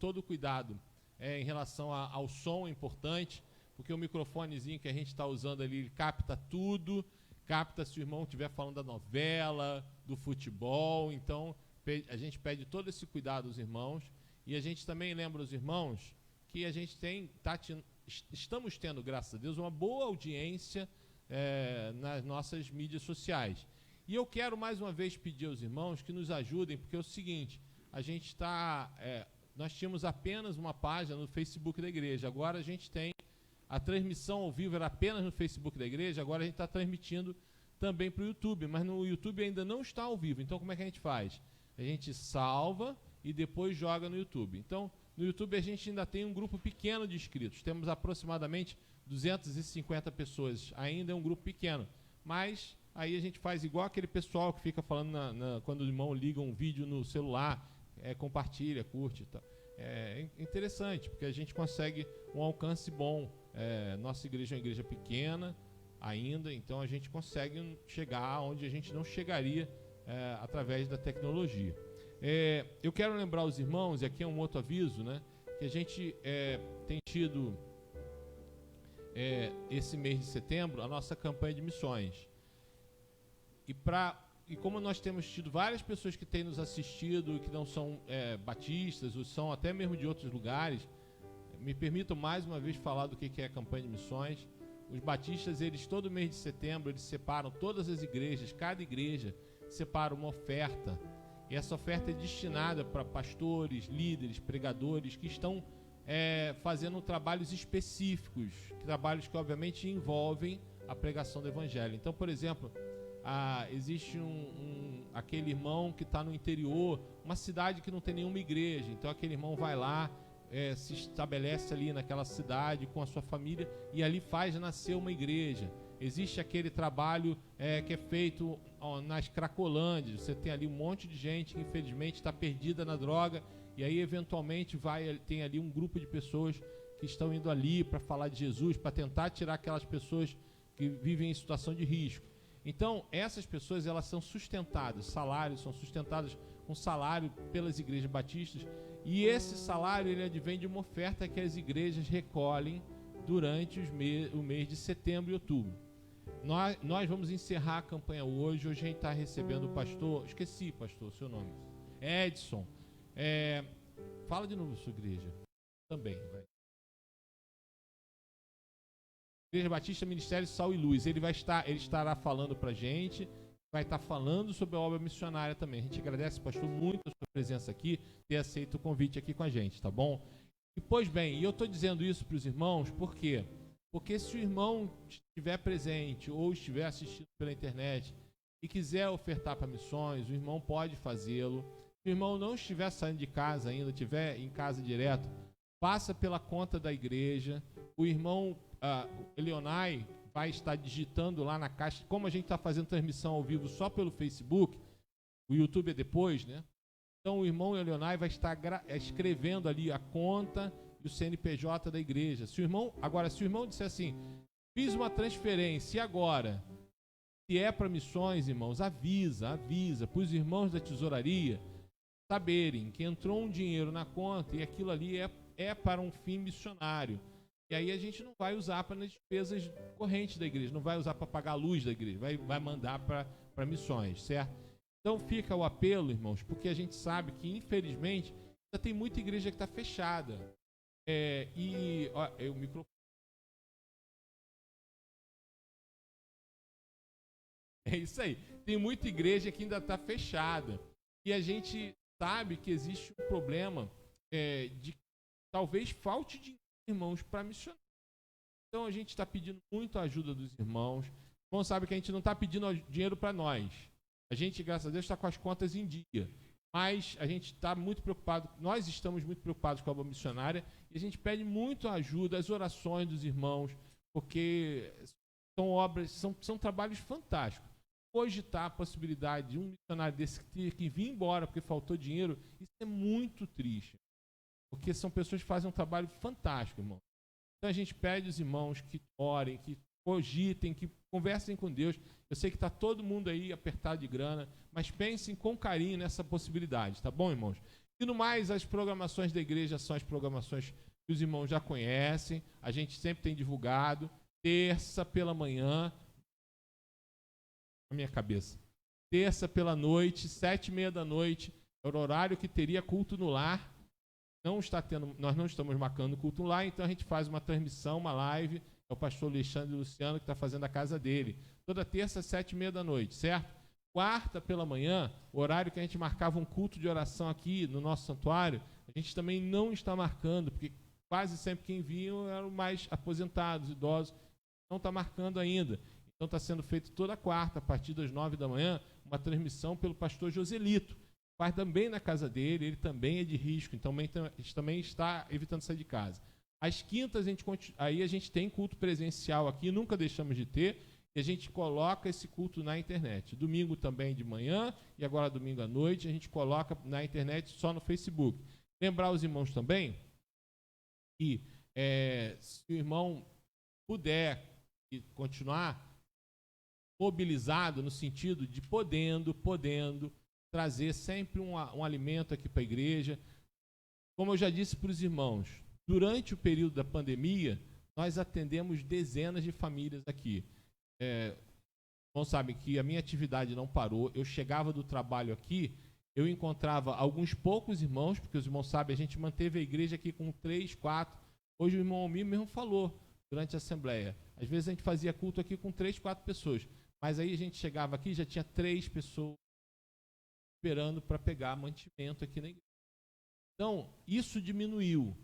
todo o cuidado em relação ao som importante, porque o microfonezinho que a gente está usando ali, ele capta tudo, capta se o irmão estiver falando da novela, do futebol. Então, a gente pede todo esse cuidado aos irmãos, e a gente também lembra os irmãos que a gente estamos tendo, graças a Deus, uma boa audiência nas nossas mídias sociais. E eu quero mais uma vez pedir aos irmãos que nos ajudem, porque é o seguinte, a gente está... nós tínhamos apenas uma página no Facebook da igreja, agora a gente tem a transmissão ao vivo, era apenas no Facebook da igreja, agora a gente está transmitindo também para o YouTube, mas no YouTube ainda não está ao vivo. Então como é que a gente faz? A gente salva e depois joga no YouTube. Então no YouTube a gente ainda tem um grupo pequeno de inscritos, temos aproximadamente 250 pessoas, ainda é um grupo pequeno, mas aí a gente faz igual aquele pessoal que fica falando quando o irmão liga um vídeo no celular, compartilha, curte e tal. É interessante, porque a gente consegue um alcance bom. Nossa igreja é uma igreja pequena ainda, então a gente consegue chegar onde a gente não chegaria através da tecnologia. Eu quero lembrar os irmãos, e aqui é um outro aviso, né, que a gente tem tido esse mês de setembro a nossa campanha de missões. E como nós temos tido várias pessoas que têm nos assistido, que não são batistas, ou são até mesmo de outros lugares, me permitam mais uma vez falar do que é a campanha de missões. Os batistas, eles todo mês de setembro, eles separam todas as igrejas, cada igreja separa uma oferta. E essa oferta é destinada para pastores, líderes, pregadores que estão fazendo trabalhos específicos, trabalhos que obviamente envolvem a pregação do evangelho. Então, por exemplo, existe aquele irmão que está no interior, uma cidade que não tem nenhuma igreja, então aquele irmão vai lá, se estabelece ali naquela cidade com a sua família e ali faz nascer uma igreja. Existe aquele trabalho que é feito nas Cracolândias, você tem ali um monte de gente que infelizmente está perdida na droga, e aí eventualmente tem ali um grupo de pessoas que estão indo ali para falar de Jesus, para tentar tirar aquelas pessoas que vivem em situação de risco. Então, essas pessoas, elas são sustentadas, são sustentadas com salário pelas igrejas batistas, e esse salário, ele advém de uma oferta que as igrejas recolhem durante o mês de setembro e outubro. Nós vamos encerrar a campanha hoje. Hoje a gente está recebendo o pastor, esqueci, pastor, seu nome, Edson. Fala de novo sua igreja. Também, vai. Igreja Batista Ministério Sal e Luz. Ele estará falando para a gente, vai estar falando sobre a obra missionária também. A gente agradece, pastor, muito a sua presença aqui, ter aceito o convite aqui com a gente, tá bom? E pois bem, e eu estou dizendo isso para os irmãos, por quê? Porque se o irmão estiver presente ou estiver assistindo pela internet e quiser ofertar para missões, o irmão pode fazê-lo. Se o irmão não estiver saindo de casa ainda, estiver em casa direto, passa pela conta da igreja. O irmão Elionai vai estar digitando lá na caixa, como a gente está fazendo transmissão ao vivo só pelo Facebook, o YouTube é depois, né? Então o irmão Elionai vai estar escrevendo ali a conta e o CNPJ da igreja. Se o irmão disser assim, fiz uma transferência e agora, se é para missões, irmãos, avisa para os irmãos da tesouraria saberem que entrou um dinheiro na conta e aquilo ali é para um fim missionário. E aí a gente não vai usar para as despesas correntes da igreja, não vai usar para pagar a luz da igreja, vai mandar para missões, certo? Então fica o apelo, irmãos, porque a gente sabe que, infelizmente, ainda tem muita igreja que está fechada. O microfone. É isso aí. Tem muita igreja que ainda está fechada. E a gente sabe que existe um problema de talvez falte de irmãos para missionar. Então a gente está pedindo muito a ajuda dos irmãos. Os irmãos sabem que a gente não está pedindo dinheiro para nós. A gente, graças a Deus, está com as contas em dia. Mas a gente está muito preocupado, nós estamos muito preocupados com a obra missionária e a gente pede muito a ajuda, as orações dos irmãos, porque são obras, são trabalhos fantásticos. Hoje está a possibilidade de um missionário desse ter que vir embora porque faltou dinheiro, isso é muito triste. Porque são pessoas que fazem um trabalho fantástico, irmão. Então a gente pede aos irmãos que orem, que cogitem, que conversem com Deus. Eu sei que está todo mundo aí apertado de grana, mas pensem com carinho nessa possibilidade, tá bom, irmãos? E no mais, as programações da igreja são as programações que os irmãos já conhecem, a gente sempre tem divulgado. Terça pela manhã, na minha cabeça, terça pela noite, 7h30 da noite, era o horário que teria culto no lar. Nós não estamos marcando culto no lar, então a gente faz uma transmissão, uma live. É o pastor Alexandre Luciano que está fazendo a casa dele. Toda terça, 7h30 da noite, certo? Quarta pela manhã, o horário que a gente marcava um culto de oração aqui no nosso santuário, a gente também não está marcando, porque quase sempre quem vinha eram mais aposentados, idosos, não está marcando ainda. Então está sendo feito toda quarta, a partir das 9 da manhã, uma transmissão pelo pastor Joselito. Faz também na casa dele, ele também é de risco, então também está evitando sair de casa. Às quintas, aí a gente tem culto presencial aqui, nunca deixamos de ter, e a gente coloca esse culto na internet. Domingo também de manhã, e agora domingo à noite, a gente coloca na internet só no Facebook. Lembrar os irmãos também que se o irmão puder continuar mobilizado no sentido de podendo trazer sempre um alimento aqui para a igreja. Como eu já disse para os irmãos, durante o período da pandemia, nós atendemos dezenas de famílias aqui. Irmãos sabem que a minha atividade não parou. Eu chegava do trabalho aqui, eu encontrava alguns poucos irmãos, porque os irmãos sabem, a gente manteve a igreja aqui com 3, 4. Hoje o irmão Almir mesmo falou durante a assembleia. Às vezes a gente fazia culto aqui com 3, 4 pessoas. Mas aí a gente chegava aqui, já tinha 3 pessoas esperando para pegar mantimento aqui na igreja. Então, isso diminuiu,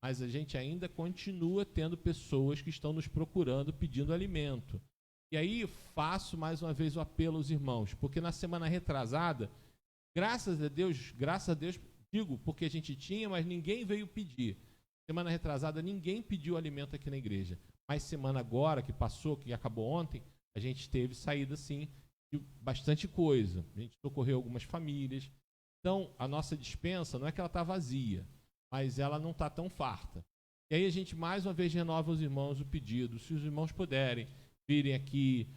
mas a gente ainda continua tendo pessoas que estão nos procurando, pedindo alimento. E aí faço mais uma vez o apelo aos irmãos, porque na semana retrasada, graças a Deus, digo, porque a gente tinha, mas ninguém veio pedir. Semana retrasada, ninguém pediu alimento aqui na igreja. Mas semana agora, que passou, que acabou ontem, a gente teve saída, sim, de bastante coisa. A gente socorreu algumas famílias. Então, a nossa despensa não é que ela está vazia, mas ela não está tão farta. E aí a gente, mais uma vez, renova aos irmãos o pedido. Se os irmãos puderem virem aqui,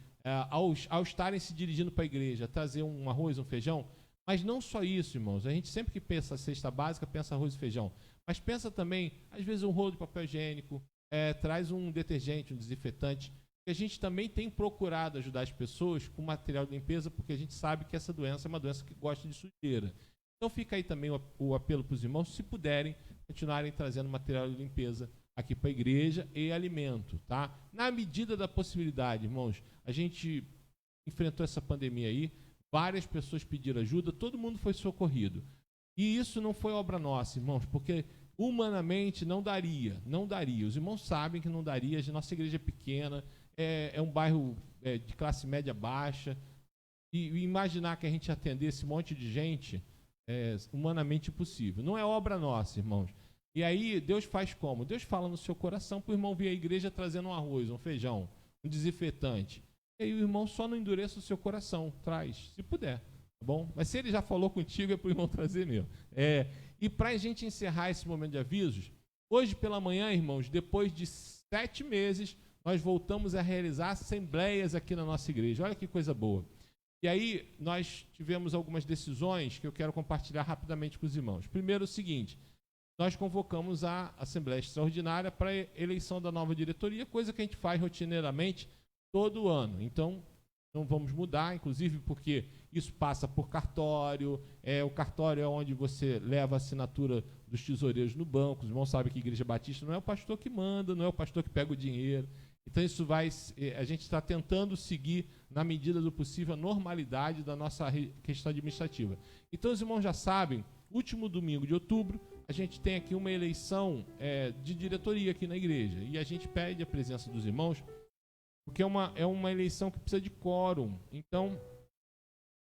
ao estarem se dirigindo para a igreja, trazer um arroz, um feijão. Mas não só isso, irmãos. A gente sempre que pensa cesta básica, pensa arroz e feijão. Mas pensa também, às vezes, um rolo de papel higiênico, traz um detergente, um desinfetante. A gente também tem procurado ajudar as pessoas com material de limpeza, porque a gente sabe que essa doença é uma doença que gosta de sujeira. Então fica aí também o apelo para os irmãos, se puderem, continuarem trazendo material de limpeza aqui para a igreja e alimento, tá? Na medida da possibilidade, irmãos, a gente enfrentou essa pandemia aí, várias pessoas pediram ajuda, todo mundo foi socorrido. E isso não foi obra nossa, irmãos, porque humanamente não daria. Os irmãos sabem que não daria, a nossa igreja é pequena, é um bairro de classe média baixa, e imaginar que a gente atendesse um monte de gente é humanamente impossível. Não é obra nossa, irmãos. E aí Deus faz como? Deus fala no seu coração para o irmão vir à igreja trazendo um arroz, um feijão, um desinfetante. E aí o irmão só não endureça o seu coração, traz, se puder, tá bom? Mas se ele já falou contigo, é para o irmão trazer mesmo. E para a gente encerrar esse momento de avisos, hoje pela manhã, irmãos, depois de 7 meses, nós voltamos a realizar assembleias aqui na nossa igreja. Olha que coisa boa. E aí nós tivemos algumas decisões que eu quero compartilhar rapidamente com os irmãos. Primeiro, o seguinte, nós convocamos a Assembleia Extraordinária para a eleição da nova diretoria, coisa que a gente faz rotineiramente todo ano. Então, não vamos mudar, inclusive porque isso passa por cartório, o cartório é onde você leva a assinatura dos tesoureiros no banco. Os irmãos sabem que a Igreja Batista não é o pastor que manda, não é o pastor que pega o dinheiro. Então, a gente está tentando seguir, na medida do possível, a normalidade da nossa questão administrativa. Então, os irmãos já sabem, último domingo de outubro, a gente tem aqui uma eleição de diretoria aqui na igreja. E a gente pede a presença dos irmãos, porque é uma eleição que precisa de quórum. Então,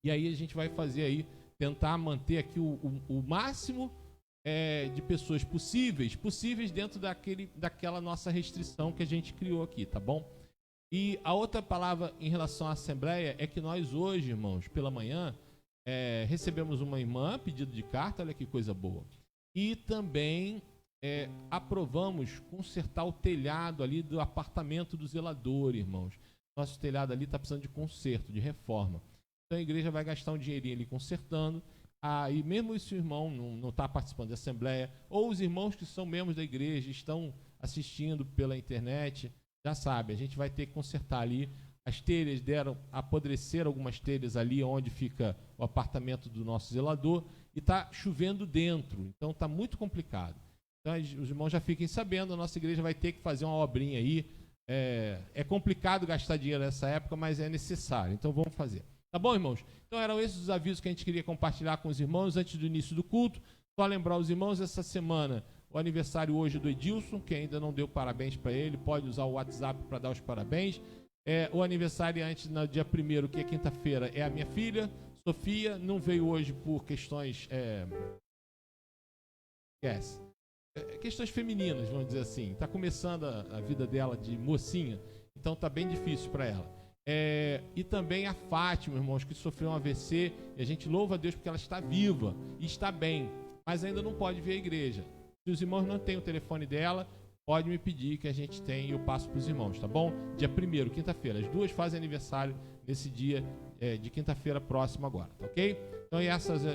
e aí a gente vai fazer aí, tentar manter aqui o máximo de pessoas possíveis dentro daquela nossa restrição que a gente criou aqui, tá bom? E a outra palavra em relação à Assembleia é que nós hoje, irmãos, pela manhã, recebemos uma irmã, pedido de carta, olha que coisa boa. E também aprovamos consertar o telhado ali do apartamento do zelador, irmãos. Nosso telhado ali está precisando de conserto, de reforma. Então a igreja vai gastar um dinheirinho ali consertando. e mesmo se o irmão não está participando da assembleia, ou os irmãos que são membros da igreja estão assistindo pela internet, já sabe, a gente vai ter que consertar ali. As telhas apodreceram algumas telhas ali onde fica o apartamento do nosso zelador, e está chovendo dentro, então está muito complicado. Então os irmãos já fiquem sabendo, a nossa igreja vai ter que fazer uma obrinha aí. É complicado gastar dinheiro nessa época, mas é necessário, então vamos fazer. Tá bom, irmãos? Então eram esses os avisos que a gente queria compartilhar com os irmãos antes do início do culto. Só lembrar os irmãos, essa semana, o aniversário hoje do Edilson, que ainda não deu parabéns para ele, pode usar o WhatsApp para dar os parabéns. O aniversário antes, no dia 1º, que é quinta-feira, é a minha filha, Sofia, não veio hoje por questões... questões femininas, vamos dizer assim. Está começando a vida dela de mocinha, então está bem difícil para ela. E também a Fátima, irmãos, que sofreu um AVC, e a gente louva a Deus porque ela está viva e está bem, mas ainda não pode vir à igreja. Se os irmãos não têm o telefone dela, pode me pedir que a gente tenha e eu passo para os irmãos, tá bom? Dia 1º, quinta-feira. As duas fazem aniversário nesse dia de quinta-feira próxima agora, tá ok? Então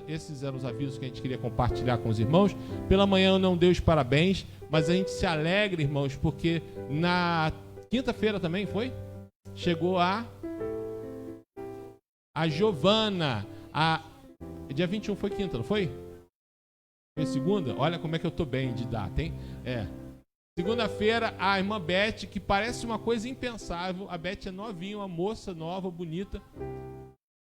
esses eram os avisos que a gente queria compartilhar com os irmãos. Pela manhã eu não dei os parabéns, mas a gente se alegra, irmãos, porque na quinta-feira também foi? Chegou a Giovana. Dia 21 foi quinta, não foi? Foi segunda? Olha como é que eu tô bem de data, hein? Segunda-feira, a irmã Beth, que parece uma coisa impensável. A Beth é novinha, uma moça nova, bonita.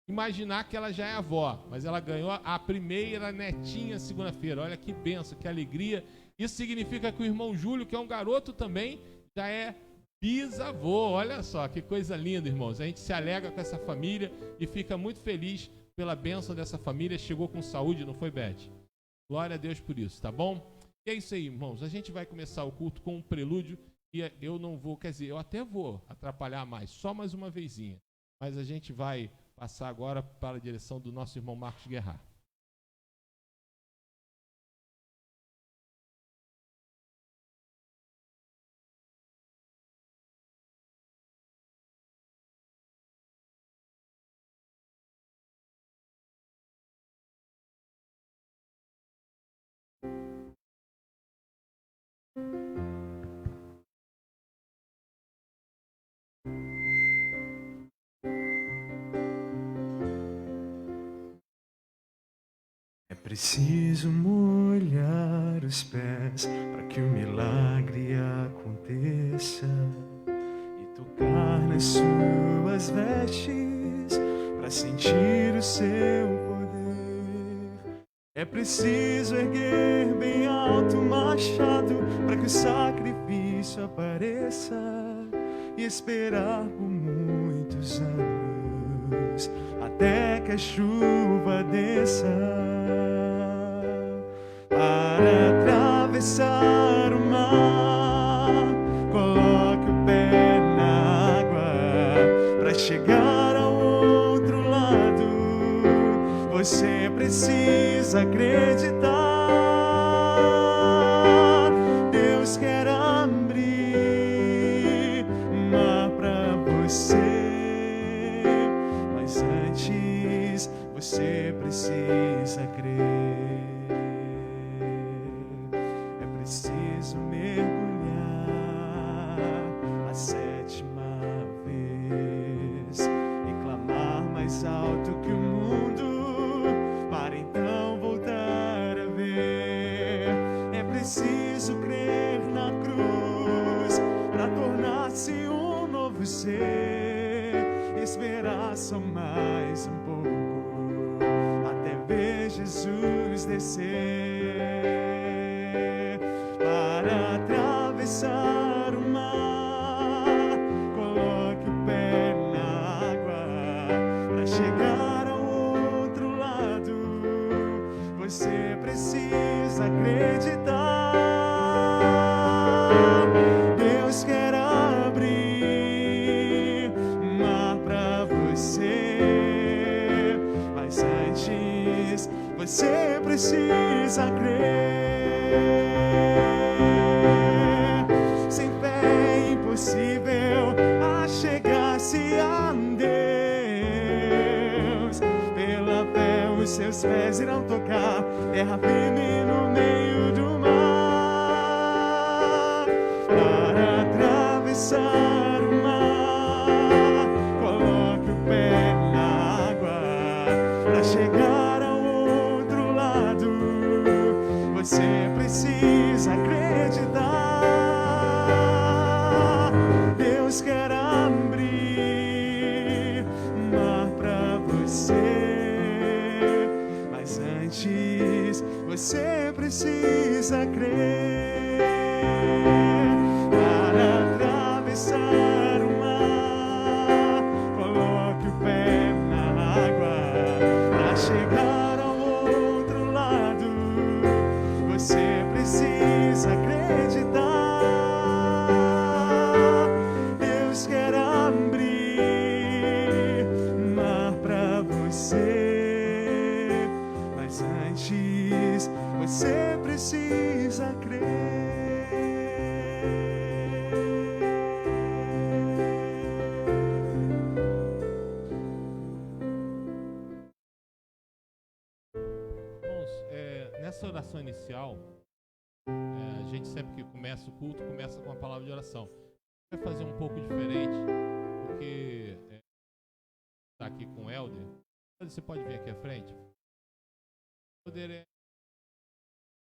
Imaginar que ela já é avó, mas ela ganhou a primeira netinha segunda-feira. Olha que benção, que alegria. Isso significa que o irmão Júlio, que é um garoto também, já é bisavô. Olha só, que coisa linda, irmãos. A gente se alegra com essa família e fica muito feliz pela bênção dessa família. Chegou com saúde, não foi, Beth? Glória a Deus por isso, tá bom? E é isso aí, irmãos. A gente vai começar o culto com um prelúdio e eu não vou, quer dizer, eu até vou atrapalhar mais, só mais uma vezinha. Mas a gente vai passar agora para a direção do nosso irmão Marcos Guerra. É preciso molhar os pés para que o milagre aconteça e tocar nas suas vestes para sentir o seu poder. É preciso erguer bem alto o machado para que o sacrifício apareça e esperar por muitos anos até que a chuva desça. Para atravessar o mar, coloque o pé na água. Para chegar ao outro lado, você precisa acreditar. Deus quer abrir um mar para você, mas antes você precisa crer. Preciso mergulhar a 7ª vez e clamar mais alto que o mundo, para então voltar a ver. É preciso crer na cruz para tornar-se um novo ser, esperar só mais um pouco até ver Jesus descer. Para atravessar o mar, coloque o pé na água. Para chegar ao outro lado, você precisa acreditar. Deus quer abrir um mar para você, mas antes você precisa crer. anjos irão tocar, terra firme no meio do mar, para atravessar o mar. Coloque o pé na água, para chegar ao outro lado, você precisa acreditar. Deus quer abrir o mar para você, mas antes você precisa crer. Para atravessar o mar, coloque o pé na água, para chegar ao outro lado, você precisa acreditar. Deus quer abrir o mar para você, mas antes você precisa crer. Irmãos, nessa oração inicial, a gente sempre que começa o culto, começa com a palavra de oração. Vai fazer um pouco diferente, porque está aqui com o Helder. Você pode vir aqui à frente? O Helder é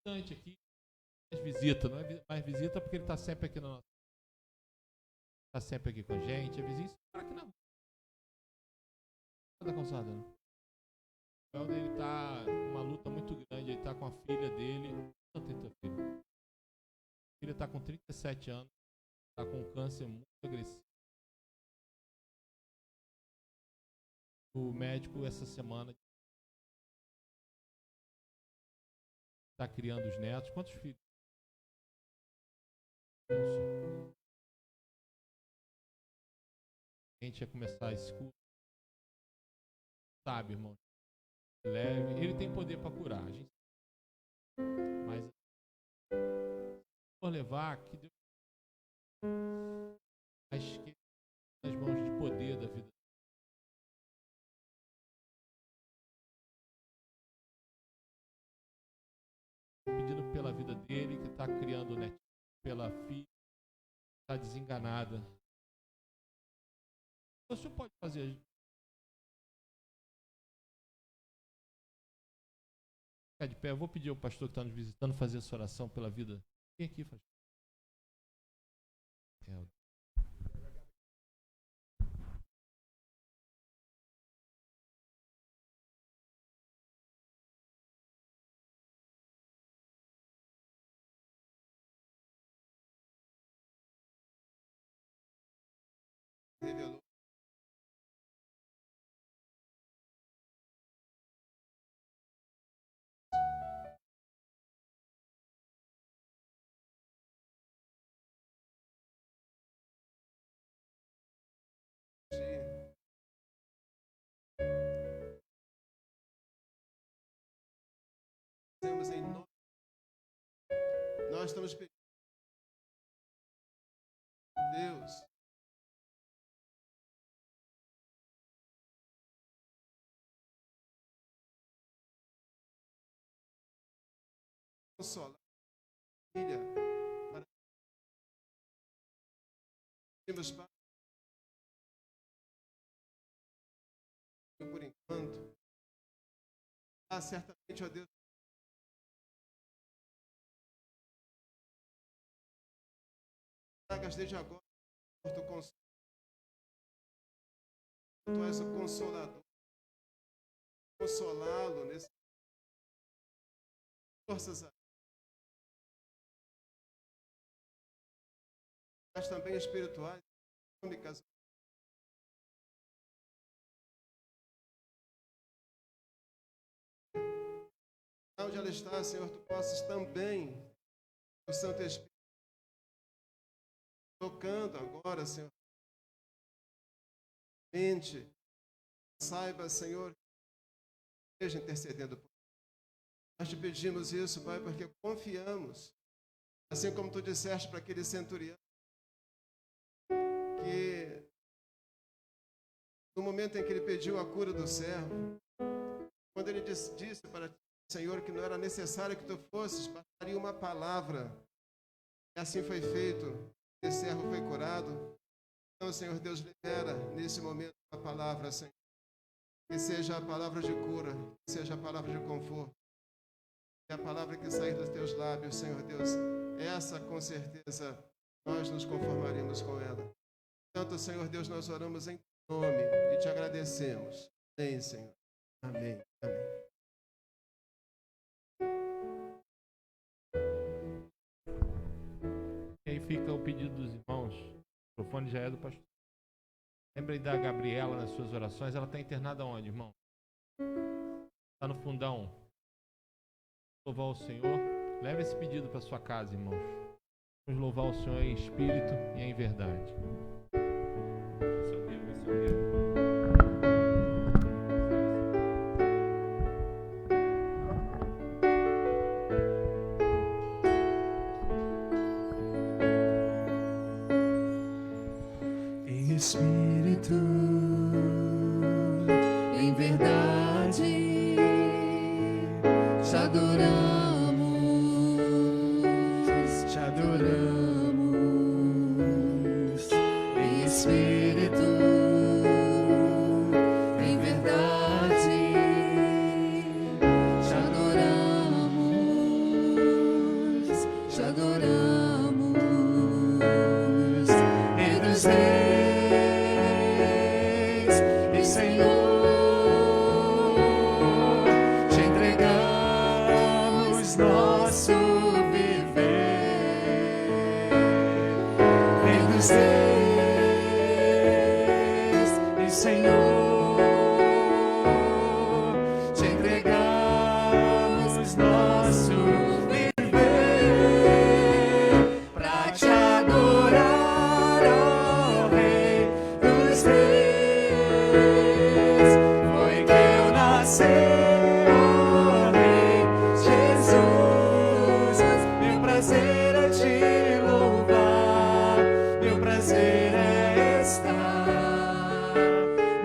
importante aqui, mais visita, não é mais visita porque ele está sempre aqui na nossa. Está sempre aqui com a gente, é vizinho, aqui na rua. Não está cansado, não? O Helder, ele está numa luta muito grande, ele está com a filha dele. Quanto tem tua filha? A filha está com 37 anos, está com um câncer muito agressivo. O médico, essa semana, está criando os netos. Quantos filhos? A gente ia começar esse culto. Sabe, irmão? Leve. Ele tem poder para curar. A gente... Mas por levar que Deus que nas mãos de poder da vida. Pedindo pela vida dele, que está criando o netinho, pela filha, que está desenganada. O senhor pode fazer. Ficar de pé. Eu vou pedir ao pastor que está nos visitando fazer essa oração pela vida. Vem aqui, pastor. Revelou. Em nome. Nós estamos pedindo, Deus, consolar filha, para meus pais, por enquanto, certamente, ó Deus, tragas desde agora, por tu consolo. Tu és o consolador. Consolá-lo nesse forças a mas também espirituais, econômicas. Onde ela está, Senhor, tu possas também, o Santo Espírito, tocando agora, Senhor, mente, saiba, Senhor, esteja intercedendo por nós. Nós te pedimos isso, Pai, porque confiamos, assim como tu disseste para aquele centurião, que no momento em que ele pediu a cura do servo, Quando ele disse para ti, Senhor, que não era necessário que tu fosses, bastaria uma palavra. E assim foi feito. Esse servo foi curado. Então, Senhor Deus, libera nesse momento a palavra, Senhor. Que seja a palavra de cura, que seja a palavra de conforto. E a palavra que sair dos teus lábios, Senhor Deus, essa com certeza nós nos conformaremos com ela. Portanto, Senhor Deus, nós oramos em teu nome e te agradecemos. Amém, Senhor. Amém. Amém. E aí fica o pedido dos irmãos. O microfone já é do pastor. Lembrem da Gabriela nas suas orações. Ela está internada onde, irmão? Está no fundão. Louvar o Senhor. Leve esse pedido para sua casa, irmãos. Vamos louvar o Senhor em espírito e em verdade. Esse é o meu, esse é o meu. Espírito, em verdade, te adoramos, em espírito, em verdade, te adoramos, Rei dos Reis. Senhor, te entregamos nosso viver, Rei dos Reis, e Senhor, te entregamos nosso viver, pra te adorar, ó Rei dos Reis. Oh, Rei Jesus, meu prazer é te louvar, meu prazer é estar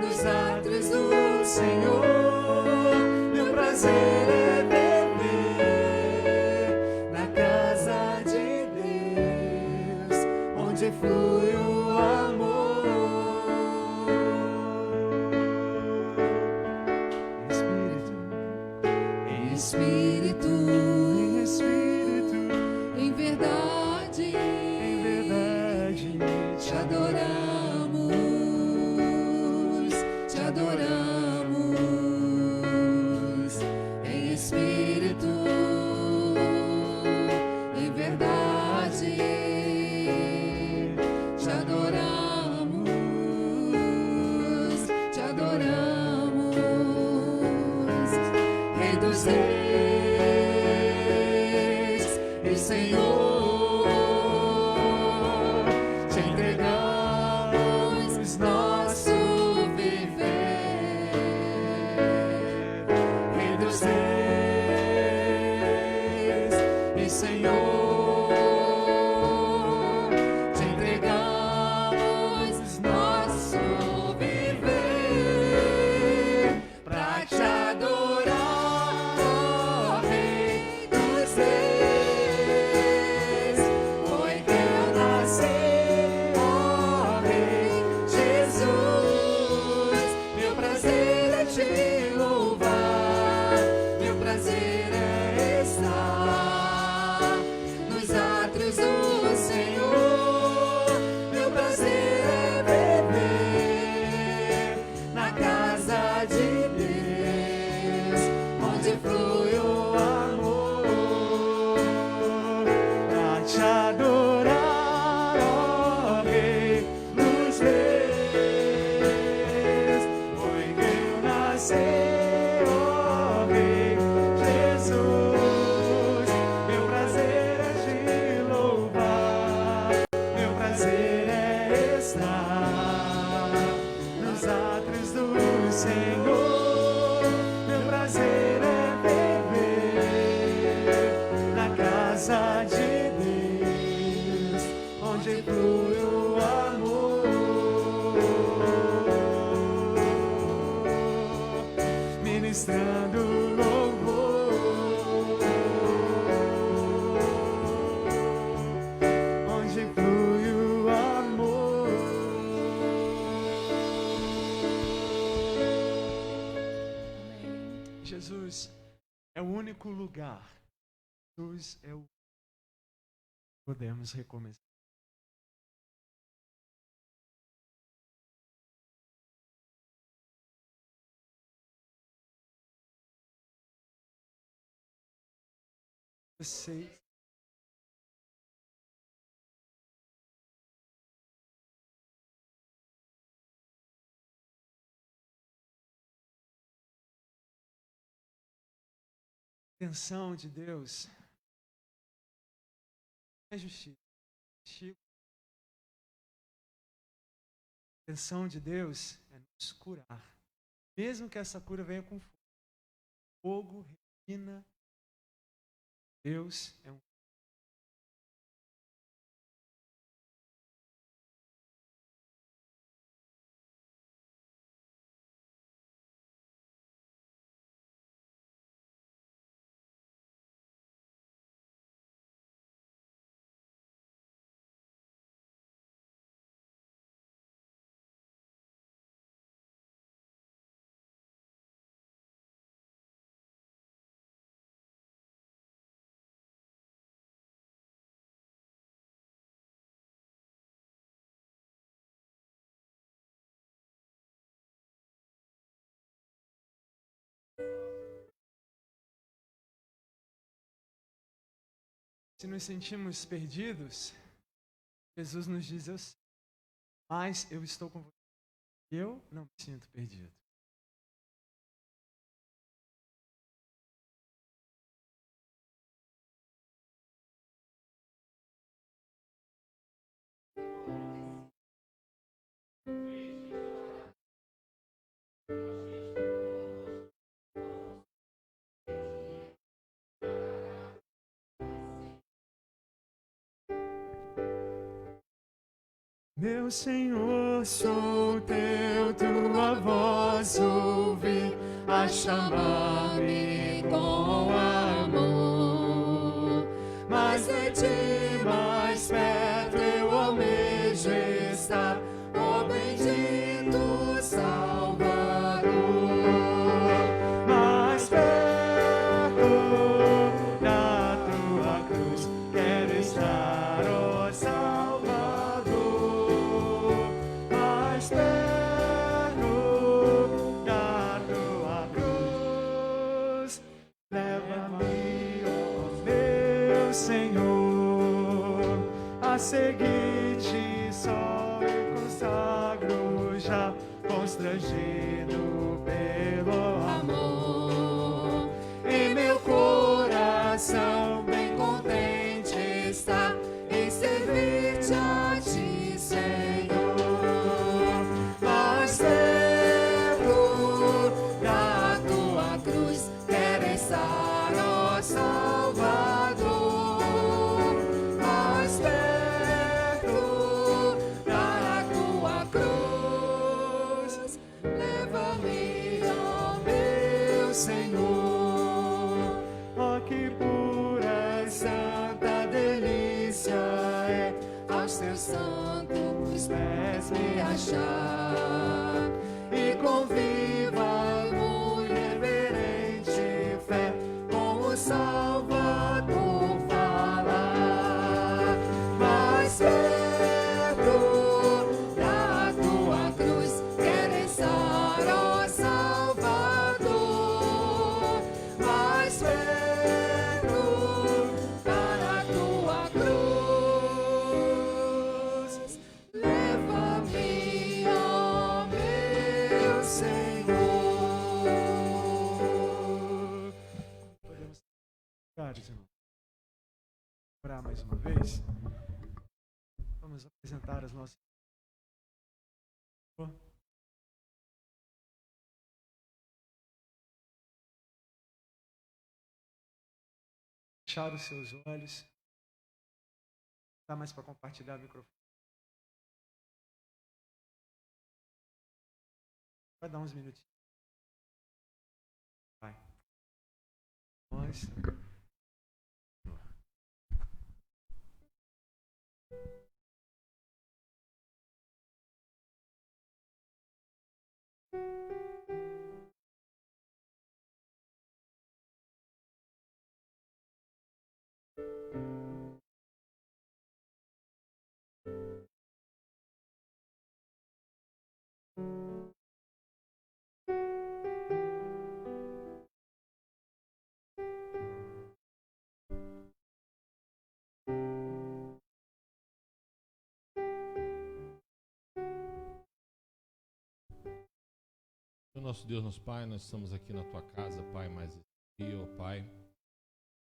nos átrios do Senhor, meu prazer é beber na casa de Deus, onde flui o amor. Espírito, em verdade, te adoramos, em espírito, em verdade, te Jesus é o único lugar. Jesus é o podemos recomeçar. Vocês a intenção de Deus é justiça. A intenção de Deus é nos curar. Mesmo que essa cura venha com fogo. Fogo refina. Deus é um Se nos sentimos perdidos, Jesus nos diz, eu sei, mas eu estou com você. Eu não me sinto perdido. Meu Senhor, sou teu, tua voz ouvi a chamar-me com amor. Mas de ti mais perto eu almejo estar, ó bendito Salvador. Mais perto da tua cruz quero estar, ó Salvador. A seguir-te só eu consagro já, constrangido pelo amor. E meu coração bem contente está em servir-te a ti, Senhor. Mais perto da tua cruz quero estar, ó Salvador. Mais perto da tua cruz, leva-me, ó meu Senhor. Ó que pura e santa delícia é aos teus santos pés me achar, e com viva e muito reverente fé com o Salvador falar. Mais perto da tua cruz quero estar, ó Salvador. Mais perto da tua cruz, leva-me, ó meu Senhor. Podemos ficar, irmão. Orar mais uma vez. Vamos apresentar as nossas. Fechar os seus olhos. Não dá mais para compartilhar o microfone. Vai dar uns minutinhos. Vai. Nós. Nosso Deus, nosso Pai, nós estamos aqui na Tua casa, Pai, mais esse dia, ó Pai.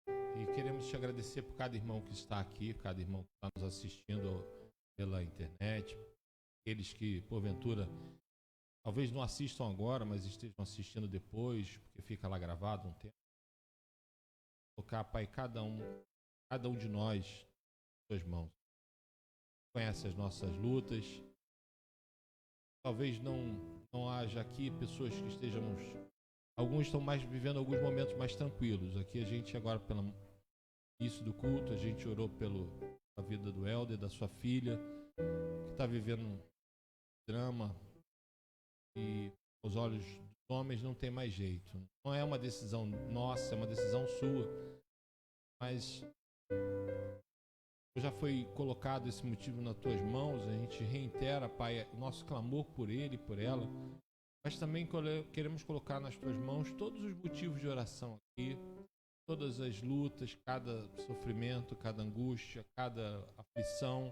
E queremos te agradecer por cada irmão que está aqui, cada irmão que está nos assistindo pela internet, aqueles que, porventura, talvez não assistam agora, mas estejam assistindo depois, porque fica lá gravado um tempo. Colocar, Pai, cada um de nós em Tuas mãos. Conhece as nossas lutas. Talvez não haja aqui pessoas que estejamos... Alguns estão vivendo alguns momentos mais tranquilos. Aqui a gente agora, pelo início do culto, a gente orou pela vida do Helder, da sua filha, que está vivendo um drama e aos olhos dos homens não tem mais jeito. Não é uma decisão nossa, é uma decisão sua. Mas já foi colocado esse motivo nas tuas mãos, a gente reitera, Pai, o nosso clamor por ele e por ela, mas também queremos colocar nas tuas mãos todos os motivos de oração aqui, todas as lutas, cada sofrimento, cada angústia, cada aflição,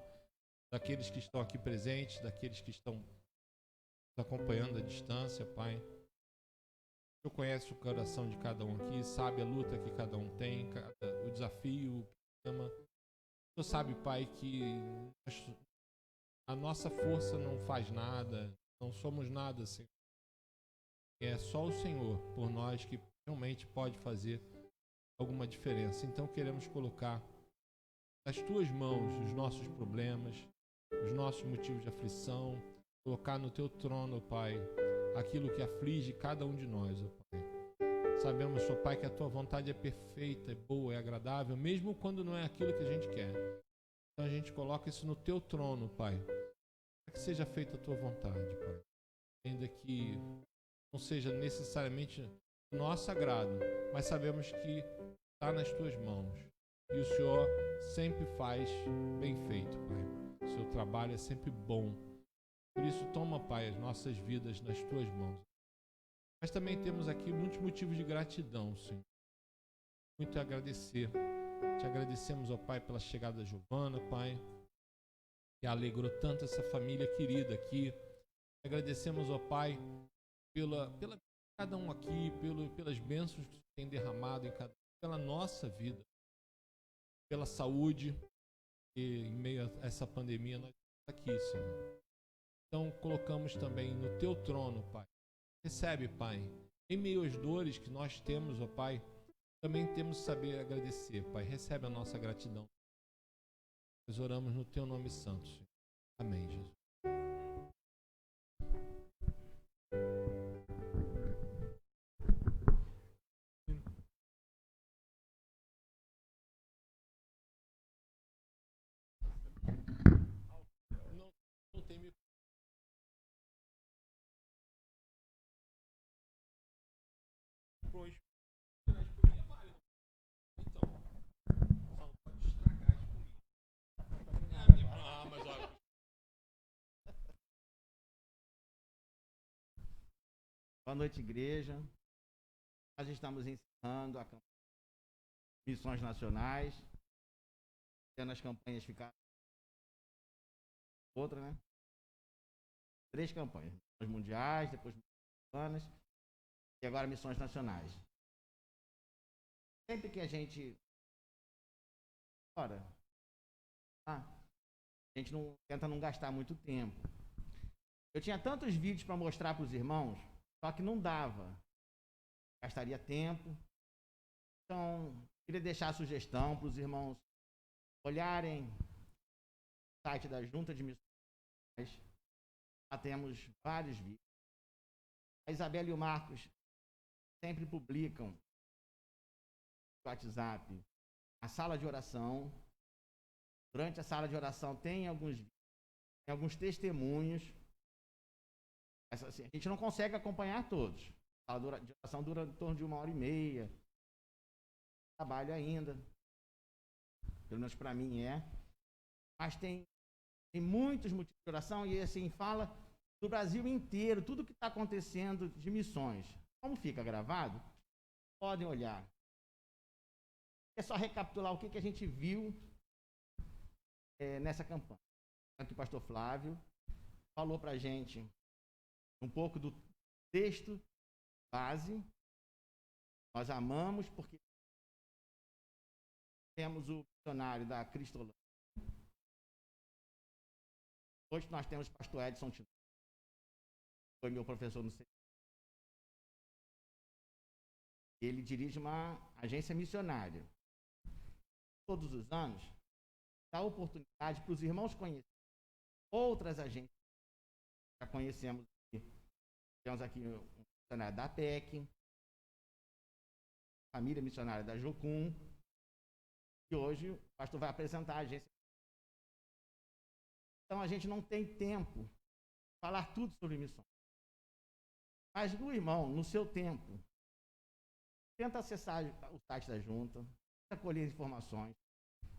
daqueles que estão aqui presentes, daqueles que estão nos acompanhando à distância, Pai. O Senhor conhece o coração de cada um aqui, sabe a luta que cada um tem, o desafio, o problema. O Senhor sabe, Pai, que a nossa força não faz nada, não somos nada, Senhor. É só o Senhor por nós que realmente pode fazer alguma diferença. Então queremos colocar nas tuas mãos os nossos problemas, os nossos motivos de aflição, colocar no teu trono, Pai, aquilo que aflige cada um de nós, ó Pai. Sabemos, ó Pai, que a tua vontade é perfeita, é boa, é agradável, mesmo quando não é aquilo que a gente quer. Então a gente coloca isso no teu trono, Pai, para que seja feita a tua vontade, Pai. Ainda que não seja necessariamente do nosso agrado, mas sabemos que está nas tuas mãos. E o Senhor sempre faz bem feito, Pai. O seu trabalho é sempre bom. Por isso, toma, Pai, as nossas vidas nas tuas mãos. Mas também temos aqui muitos motivos de gratidão, Senhor. Muito a agradecer. Te agradecemos, ó Pai, pela chegada da Giovana, Pai, que alegrou tanto essa família querida aqui. Agradecemos, ó Pai, pela cada um aqui, pelas bênçãos que tem derramado pela nossa vida, pela saúde, e em meio a essa pandemia nós estamos aqui, Senhor. Então colocamos também no teu trono, Pai. Recebe, Pai, em meio às dores que nós temos, ó Pai, também temos que saber agradecer, Pai. Recebe a nossa gratidão. Nós oramos no teu nome santo, Senhor. Amém, Jesus. Não tem microfone. Boa noite, igreja. Nós estamos encerrando a campanha de missões nacionais. Tendo as campanhas ficaram outra, né? 3 campanhas: missões mundiais, depois missões e agora missões nacionais. Sempre que a gente a gente não tenta não gastar muito tempo. Eu tinha tantos vídeos para mostrar para os irmãos, só que não dava. Gastaria tempo. Então, queria deixar a sugestão para os irmãos olharem o site da Junta de Missões. Lá temos vários vídeos. A Isabela e o Marcos sempre publicam no WhatsApp a sala de oração. Durante a sala de oração tem alguns testemunhos. Assim, a gente não consegue acompanhar todos. A sala de oração dura em torno de 1h30. Trabalho ainda. Pelo menos para mim é. Mas tem muitos motivos de oração e assim fala do Brasil inteiro, tudo que está acontecendo de missões. Como fica gravado, podem olhar. É só recapitular o que a gente viu nessa campanha. Aqui o pastor Flávio falou para a gente um pouco do texto base. Nós amamos porque temos o missionário da Cristolândia. Hoje nós temos o pastor Edson Tino, foi meu professor no CET. Ele dirige uma agência missionária. Todos os anos, dá oportunidade para os irmãos conhecerem outras agências. Já conhecemos aqui. Temos aqui um missionário da PEC, família missionária da Jocum, e hoje o pastor vai apresentar a agência. Então a gente não tem tempo de falar tudo sobre missões. Mas o irmão, no seu tempo, tenta acessar o site da junta, tenta colher informações.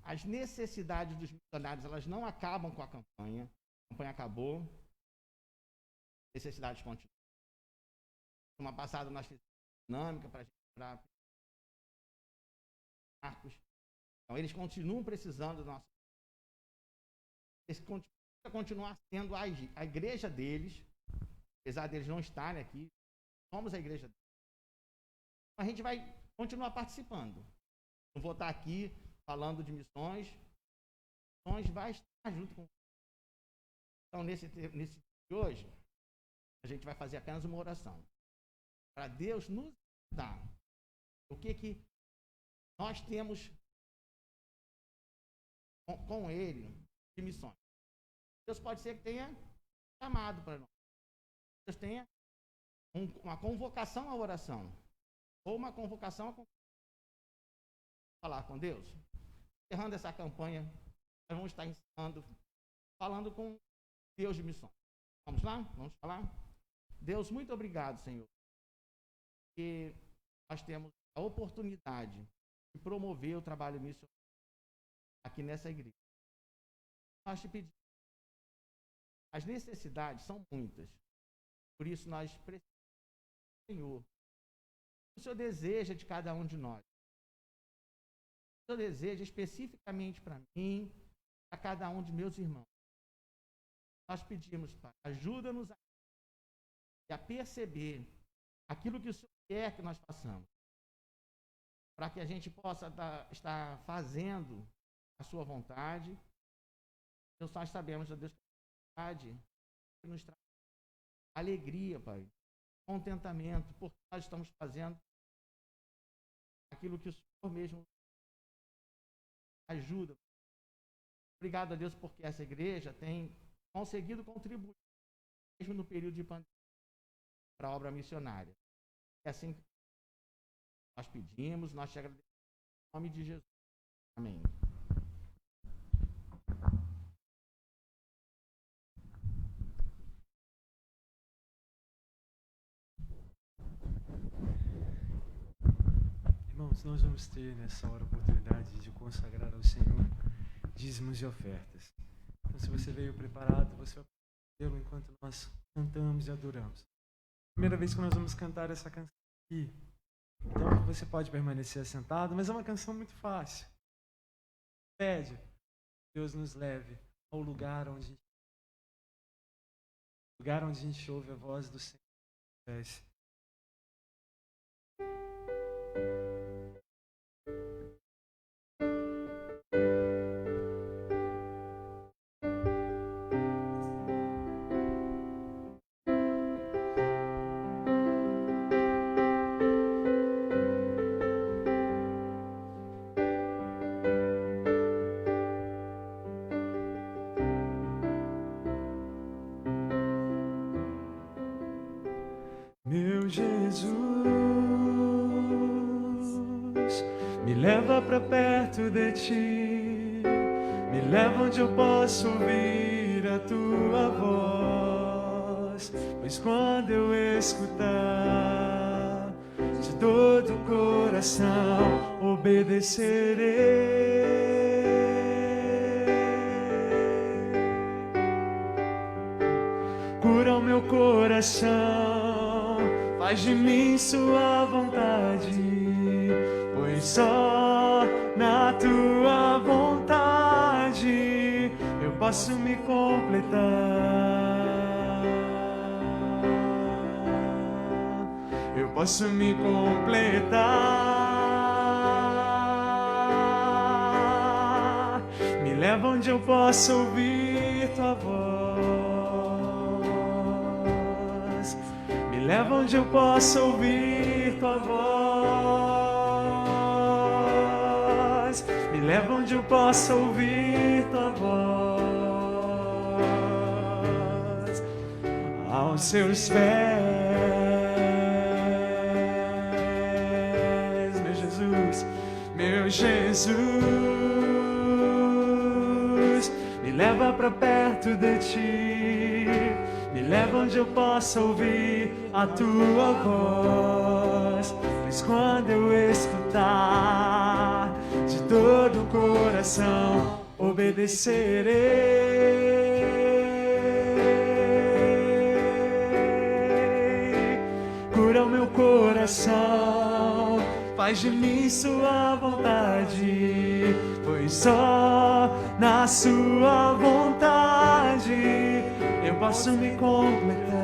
As necessidades dos missionários, elas não acabam com a campanha. A campanha acabou, necessidades continuam. Semana passada nós fizemos dinâmica para a gente lembrar Marcos. Então, eles continuam precisando do nosso. Eles continuar sendo a igreja deles, apesar deles não estarem aqui, somos a igreja deles. A gente vai continuar participando. Não vou estar aqui falando de missões. Missões vai estar junto com. Então, nesse dia de hoje, a gente vai fazer apenas uma oração. Para Deus nos dar o que nós temos com Ele de missões. Deus pode ser que tenha chamado para nós. Deus tenha uma convocação à oração. Ou uma convocação a falar com Deus. Encerrando essa campanha, nós vamos estar ensinando, falando com Deus de missões. Vamos lá? Vamos falar? Deus, muito obrigado, Senhor, que nós temos a oportunidade de promover o trabalho missionário aqui nessa igreja. Nós te pedimos. As necessidades são muitas. Por isso nós precisamos, Senhor, o Senhor deseja de cada um de nós. O Senhor deseja especificamente para mim, para cada um de meus irmãos. Nós pedimos, Pai, ajuda-nos a perceber aquilo que o Senhor quer que nós façamos, para que a gente possa estar fazendo a sua vontade. Nós sabemos, ó Deus, que a vontade nos traz alegria, Pai, contentamento, porque nós estamos fazendo aquilo que o Senhor mesmo ajuda. Obrigado a Deus porque essa igreja tem conseguido contribuir, mesmo no período de pandemia, para a obra missionária. É assim que nós pedimos, nós te agradecemos em nome de Jesus. Amém. Irmãos, nós vamos ter nessa hora a oportunidade de consagrar ao Senhor dízimos e ofertas. Então, se você veio preparado, você vai fazê-lo enquanto nós cantamos e adoramos. Primeira vez que nós vamos cantar essa canção aqui. Então, você pode permanecer sentado, mas é uma canção muito fácil. Pede que Deus nos leve ao lugar onde a gente ouve a voz do Senhor. Meu Jesus, me leva pra perto de ti, me leva onde eu posso ouvir a tua voz, pois quando eu escutar de todo o coração obedecerei. Cura o meu coração, faz de mim sua vontade, pois só na tua vontade eu posso me completar. Eu posso me completar. Me leva onde eu possa ouvir tua voz. Me leva onde eu possa ouvir tua voz. Me leva onde eu possa ouvir tua voz. Aos seus pés, meu Jesus, meu Jesus. Me leva pra perto de ti. Me leva onde eu possa ouvir a tua voz. Pois quando eu escutar, de todo o coração obedecerei. Cura o meu coração, faz de mim sua vontade, pois só na sua vontade eu posso me completar.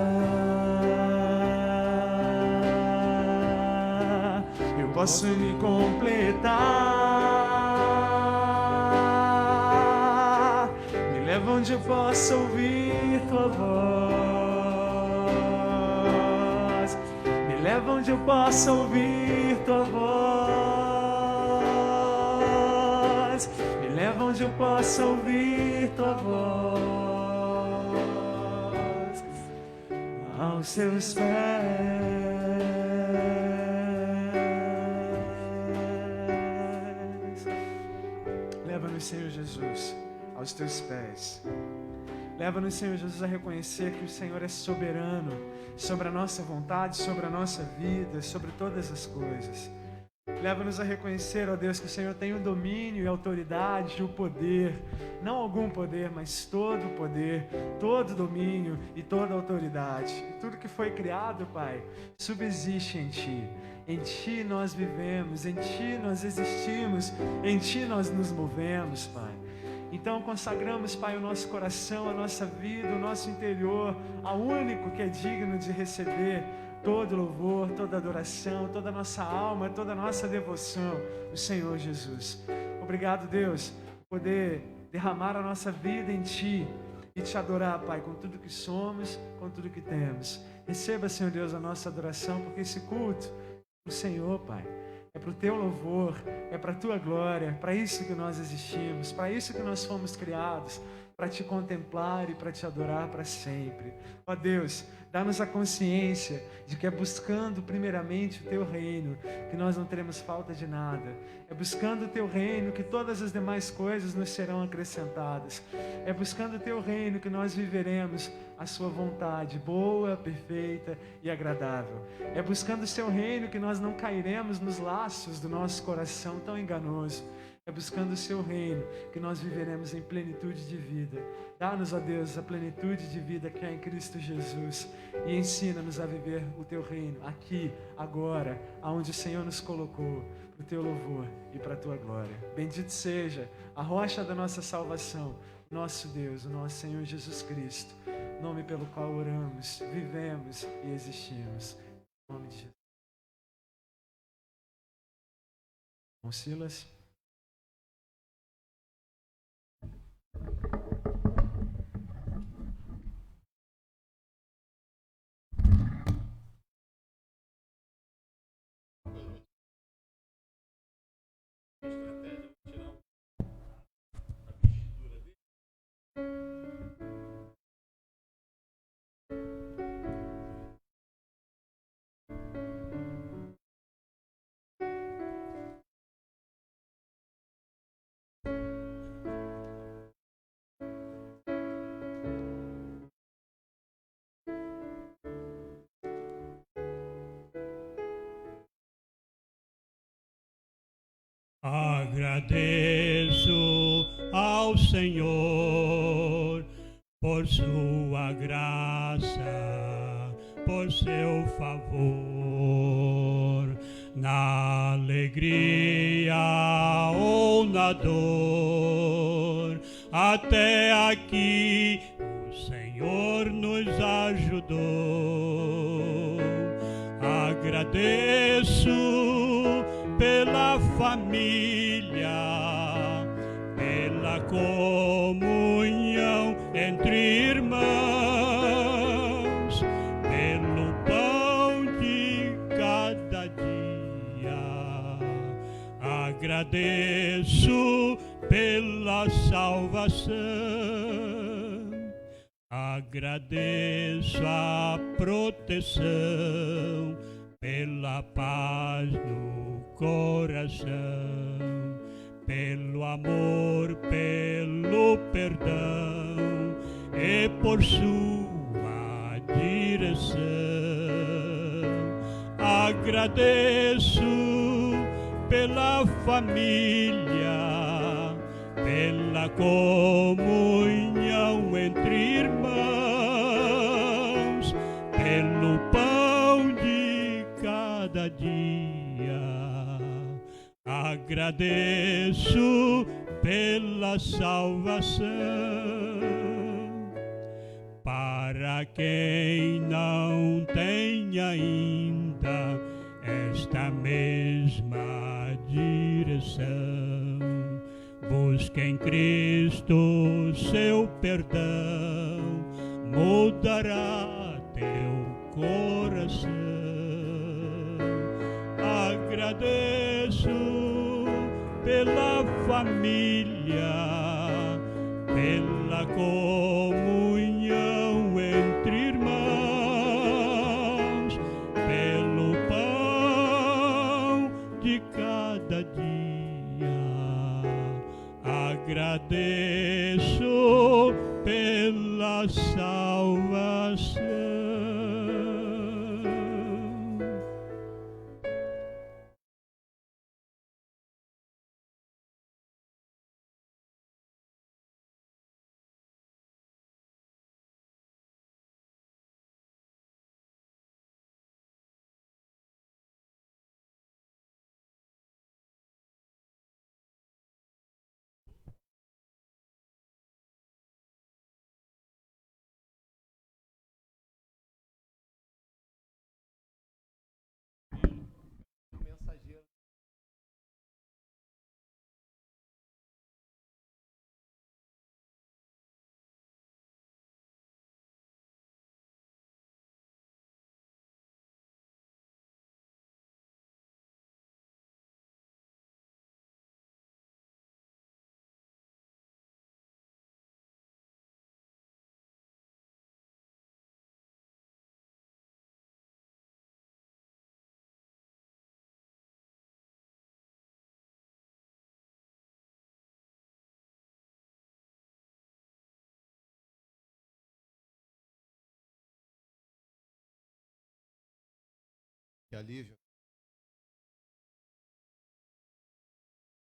Eu posso me completar. Me leva onde eu possa ouvir tua voz. Me leva onde eu possa ouvir tua voz. Me leva onde eu possa ouvir tua voz. Aos seus pés. Leva-nos, Senhor Jesus, aos teus pés. Leva-nos, Senhor Jesus, a reconhecer que o Senhor é soberano sobre a nossa vontade, sobre a nossa vida, sobre todas as coisas. Leva-nos a reconhecer, ó Deus, que o Senhor tem o domínio e a autoridade e o poder, não algum poder, mas todo o poder, todo o domínio e toda a autoridade. E tudo que foi criado, Pai, subsiste em Ti. Em Ti nós vivemos, em Ti nós existimos, em Ti nós nos movemos, Pai. Então consagramos, Pai, o nosso coração, a nossa vida, o nosso interior, ao único que é digno de receber todo louvor, toda adoração, toda a nossa alma, toda a nossa devoção, o Senhor Jesus. Obrigado, Deus, por poder derramar a nossa vida em Ti e Te adorar, Pai, com tudo que somos, com tudo que temos. Receba, Senhor Deus, a nossa adoração, porque esse culto é para o Senhor, Pai. É para o Teu louvor, é para a Tua glória, para isso que nós existimos, para isso que nós fomos criados, para Te contemplar e para Te adorar para sempre. Ó Deus, dá-nos a consciência de que é buscando primeiramente o Teu reino que nós não teremos falta de nada. É buscando o Teu reino que todas as demais coisas nos serão acrescentadas. É buscando o Teu reino que nós viveremos a Sua vontade, boa, perfeita e agradável. É buscando o Seu reino que nós não cairemos nos laços do nosso coração tão enganoso. É buscando o Seu reino que nós viveremos em plenitude de vida. Dá-nos, ó Deus, a plenitude de vida que há em Cristo Jesus e ensina-nos a viver o Teu reino aqui, agora, aonde o Senhor nos colocou, para o Teu louvor e para a Tua glória. Bendito seja a rocha da nossa salvação, nosso Deus, o nosso Senhor Jesus Cristo, nome pelo qual oramos, vivemos e existimos. Em nome de Jesus. Bom, Silas. Agradeço ao Senhor por sua graça, por seu favor, na alegria ou na dor. Até aqui o Senhor nos ajudou. Agradeço pela família, pela comunhão entre irmãos, pelo pão de cada dia. Agradeço pela salvação, agradeço a proteção, pela paz no coração, pelo amor, pelo perdão e por sua direção. Agradeço pela família, pela comunhão entre irmãos, pelo pão de cada dia. Agradeço pela salvação. Para quem não tem ainda esta mesma direção, busca em Cristo seu perdão, mudará teu coração. Agradeço pela família, pela comunhão entre irmãos, pelo pão de cada dia. Agradeço pela salvação. Mensageiro. Que alívio.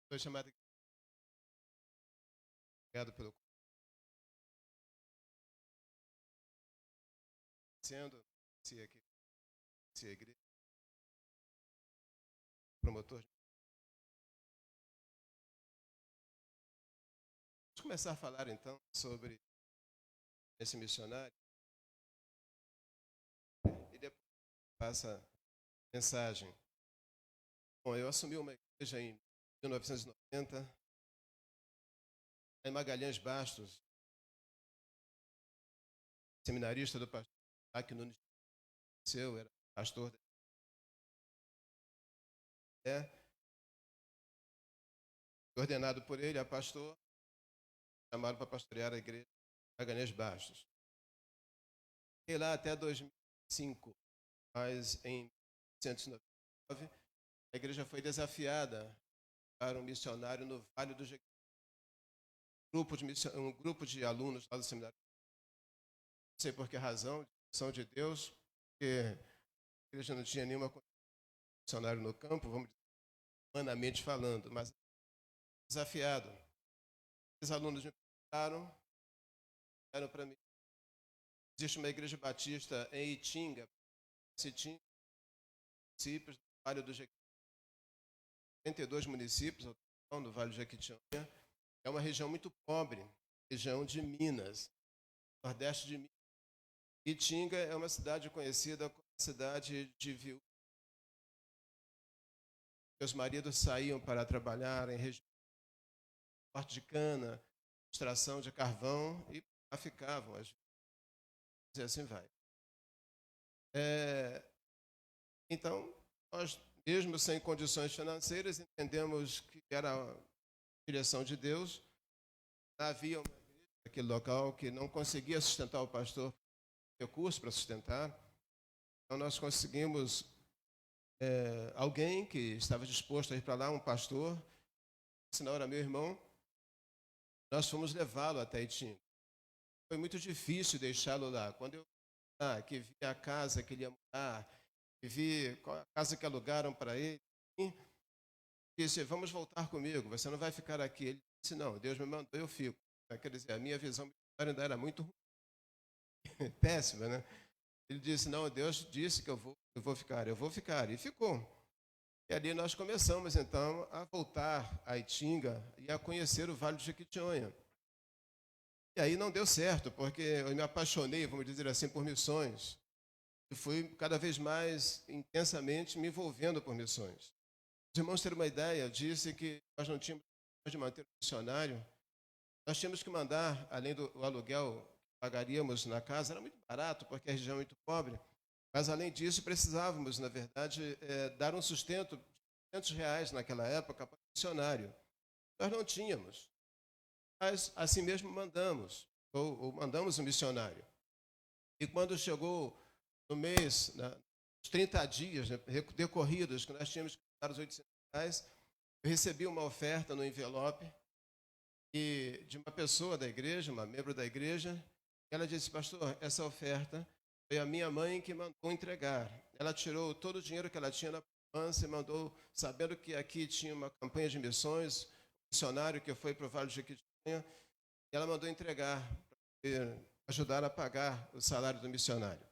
Foi chamado aqui. Obrigado pelo sendo se aqui se a igreja promotor. Vamos começar a falar então sobre esse missionário e depois passa a mensagem. Bom, eu assumi uma igreja em 1990 em Magalhães Bastos, seminarista do pastor Isaac Nunes, era pastor ordenado por ele a pastor, chamado para pastorear a igreja de Magalhães Bastos. Fiquei lá até 2005, mas em 1999 a igreja foi desafiada para um missionário no Vale do Jequitinhonha. Um grupo de alunos lá do seminário. Não sei por que razão, são de Deus, porque a igreja não tinha nenhuma missionário no campo, vamos dizer, humanamente falando, mas desafiado. Os alunos me perguntaram, disseram para mim, existe uma igreja batista em Itinga, municípios do Vale do Jequitinhonha, 42 municípios do Vale do Jequitinhonha. É uma região muito pobre, região de Minas, nordeste de Minas. Itinga é uma cidade conhecida como cidade de viúva. Meus maridos saíam para trabalhar em região de corte de cana, extração de carvão, e lá ficavam, às vezes, e assim vai. Então, nós, mesmo sem condições financeiras, entendemos que era a direção de Deus. Havia uma igreja naquele local que não conseguia sustentar o pastor, recurso para sustentar. Então, nós conseguimos alguém que estava disposto a ir para lá, um pastor, esse não era meu irmão. Nós fomos levá-lo até Itinga. Foi muito difícil deixá-lo lá. Quando eu que vi a casa que ele ia morar, que vi qual a casa que alugaram para ele, disse, vamos voltar comigo, você não vai ficar aqui. Ele disse, não, Deus me mandou, eu fico. Quer dizer, a minha visão ainda era muito ruim, péssima, né? Ele disse, não, Deus disse que eu vou ficar, e ficou. E ali nós começamos, então, a voltar a Itinga e a conhecer o Vale do Jequitinhonha. E aí não deu certo, porque eu me apaixonei, vamos dizer assim, por missões. E fui cada vez mais intensamente me envolvendo por missões. Os irmãos terem uma ideia, eu disse que nós não tínhamos de manter um missionário. Nós tínhamos que mandar, além do aluguel que pagaríamos na casa, era muito barato, porque a região é muito pobre, mas além disso precisávamos, na verdade, dar um sustento de R$500 naquela época para o missionário. Nós não tínhamos, mas assim mesmo mandamos, ou mandamos um missionário. E quando chegou no mês, os 30 dias decorridos, que nós tínhamos que dar os R$800, eu recebi uma oferta no envelope e de uma pessoa da igreja, uma membro da igreja. Ela disse, pastor, essa oferta foi a minha mãe que mandou entregar. Ela tirou todo o dinheiro que ela tinha na poupança e mandou, sabendo que aqui tinha uma campanha de missões, um missionário que foi para o Vale do Jequitinhonha, e ela mandou entregar para ajudar a pagar o salário do missionário.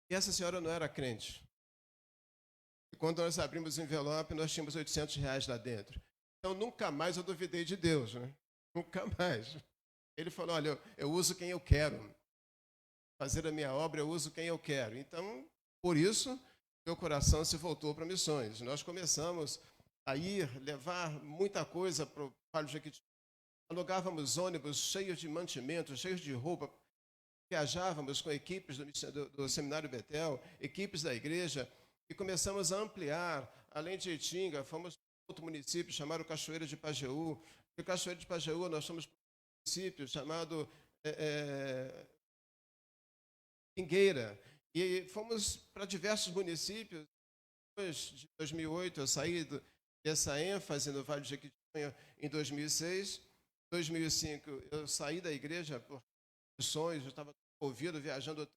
E essa senhora não era crente. E quando nós abrimos o envelope, nós tínhamos R$800 lá dentro. Então, nunca mais eu duvidei de Deus, né? Nunca mais. Ele falou, olha, eu uso quem eu quero. Fazer a minha obra, eu uso quem eu quero. Então, por isso, meu coração se voltou para missões. Nós começamos a levar muita coisa para o Vale do Jequitinhonha. Alugávamos ônibus cheios de mantimentos, cheios de roupa. Viajávamos com equipes do Seminário Betel, equipes da igreja, e começamos a ampliar. Além de Itinga, fomos para outro município chamado Cachoeira de Pajeú. E Cachoeira de Pajeú, nós fomos para um município chamado Pingueira. E fomos para diversos municípios. Depois de 2008, eu saí dessa ênfase no Vale do Jequitinhonha em 2006. Em 2005, eu saí da igreja por missões, eu estava envolvido, viajando, eu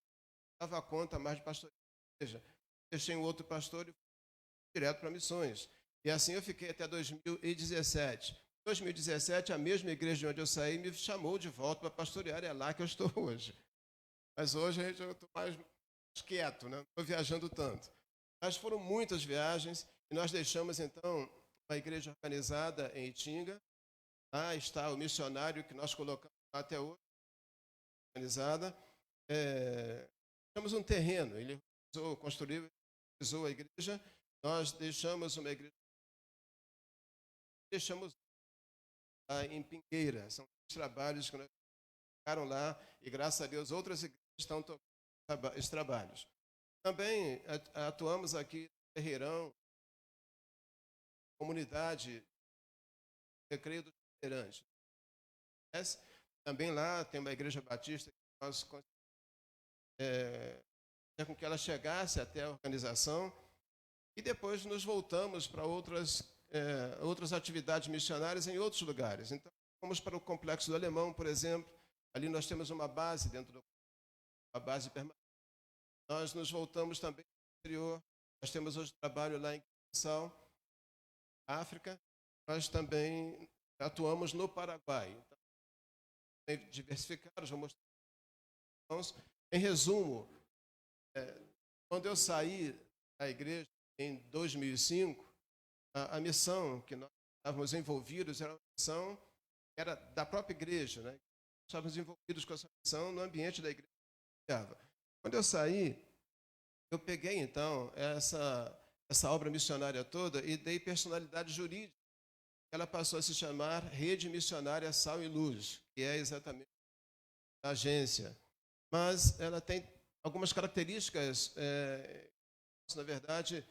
dava conta mais de pastoreio da igreja. Deixei um outro pastor e fui direto para missões. E assim eu fiquei até 2017. Em 2017, a mesma igreja de onde eu saí me chamou de volta para pastorear, é lá que eu estou hoje. Mas hoje eu estou mais quieto, né? Não estou viajando tanto. Mas foram muitas viagens e nós deixamos, então, uma igreja organizada em Itinga. Lá está o missionário que nós colocamos lá até hoje, organizada. Temos um terreno, ele construiu a igreja. Nós deixamos uma igreja, deixamos lá em Pingueira. São trabalhos que nós ficaram lá e, graças a Deus, outras igrejas estão tocando esses trabalhos. Também atuamos aqui no Terreirão, comunidade Recreio dos Bandeirantes. Também lá tem uma igreja batista que nós com que ela chegasse até a organização e depois nos voltamos para outras atividades missionárias em outros lugares. Então, fomos para o Complexo do Alemão, por exemplo. Ali nós temos uma base uma base permanente. Nós nos voltamos também para o exterior. Nós temos hoje trabalho lá em Guiné-Bissau, África. Nós também atuamos no Paraguai. Então, diversificados, vou mostrar. Em resumo, quando eu saí da igreja em 2005, a missão que nós estávamos envolvidos era uma missão era da própria igreja, né? Estávamos envolvidos com essa missão no ambiente da igreja. Quando eu saí, eu peguei então essa essa obra missionária toda e dei personalidade jurídica. Ela passou a se chamar Rede Missionária Sal e Luz, que é exatamente a agência. Mas ela tem algumas características, na verdade,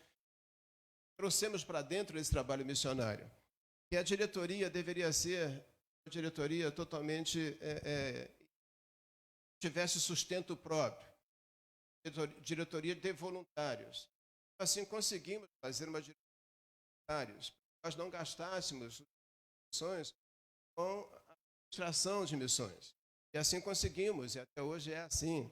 trouxemos para dentro desse trabalho missionário. Que a diretoria deveria ser uma diretoria totalmente tivesse sustento próprio, diretoria de voluntários. Assim conseguimos fazer uma diretoria de voluntários. Nós não gastássemos missões com a administração de missões. E assim conseguimos, e até hoje é assim.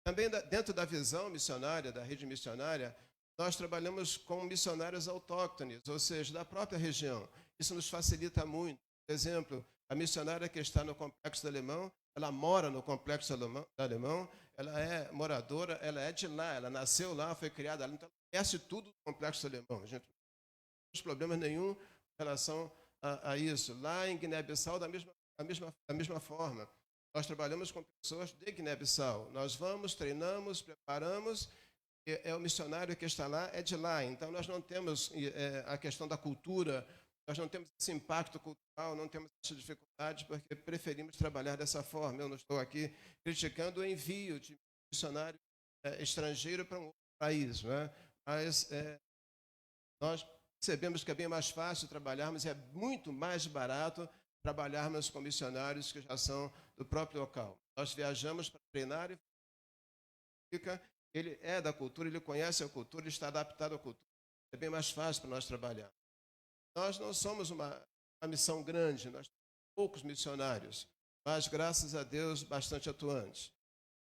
Também dentro da visão missionária, da rede missionária, nós trabalhamos com missionários autóctones, ou seja, da própria região. Isso nos facilita muito. Por exemplo, a missionária que está no Complexo do Alemão, ela mora no Complexo do Alemão, ela é moradora, ela é de lá, ela nasceu lá, foi criada lá, então ela conhece tudo do Complexo do Alemão. A gente não tem problemas nenhum em relação a isso. Lá em Guiné-Bissau, da mesma forma. Nós trabalhamos com pessoas de Guiné-Bissau. Nós vamos, treinamos, preparamos, o missionário que está lá é de lá. Então, nós não temos a questão da cultura, nós não temos esse impacto cultural, não temos essa dificuldade, porque preferimos trabalhar dessa forma. Eu não estou aqui criticando o envio de missionário estrangeiro para um outro país, não é? Mas nós percebemos que é bem mais fácil trabalharmos, é muito mais barato trabalharmos com missionários que já são do próprio local. Nós viajamos para treinar e ele é da cultura, ele conhece a cultura, ele está adaptado à cultura. É bem mais fácil para nós trabalhar. Nós não somos uma missão grande, nós temos poucos missionários, mas, graças a Deus, bastante atuantes.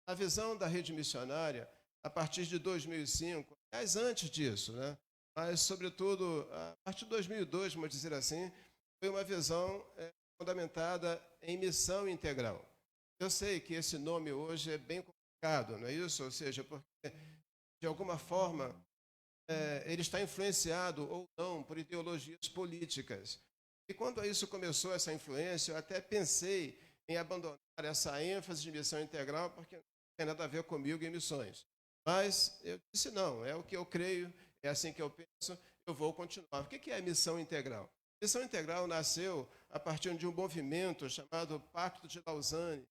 A visão da rede missionária, a partir de 2005, aliás, antes disso, né? Mas, sobretudo, a partir de 2002, vamos dizer assim, foi uma visão fundamentada em missão integral. Eu sei que esse nome hoje é bem complicado, não é isso? Ou seja, porque, de alguma forma, ele está influenciado ou não por ideologias políticas. E quando isso começou, essa influência, eu até pensei em abandonar essa ênfase de missão integral, porque não tem nada a ver comigo em missões. Mas eu disse, não, é o que eu creio, é assim que eu penso, eu vou continuar. O que é missão integral? Missão integral nasceu a partir de um movimento chamado Pacto de Lausanne.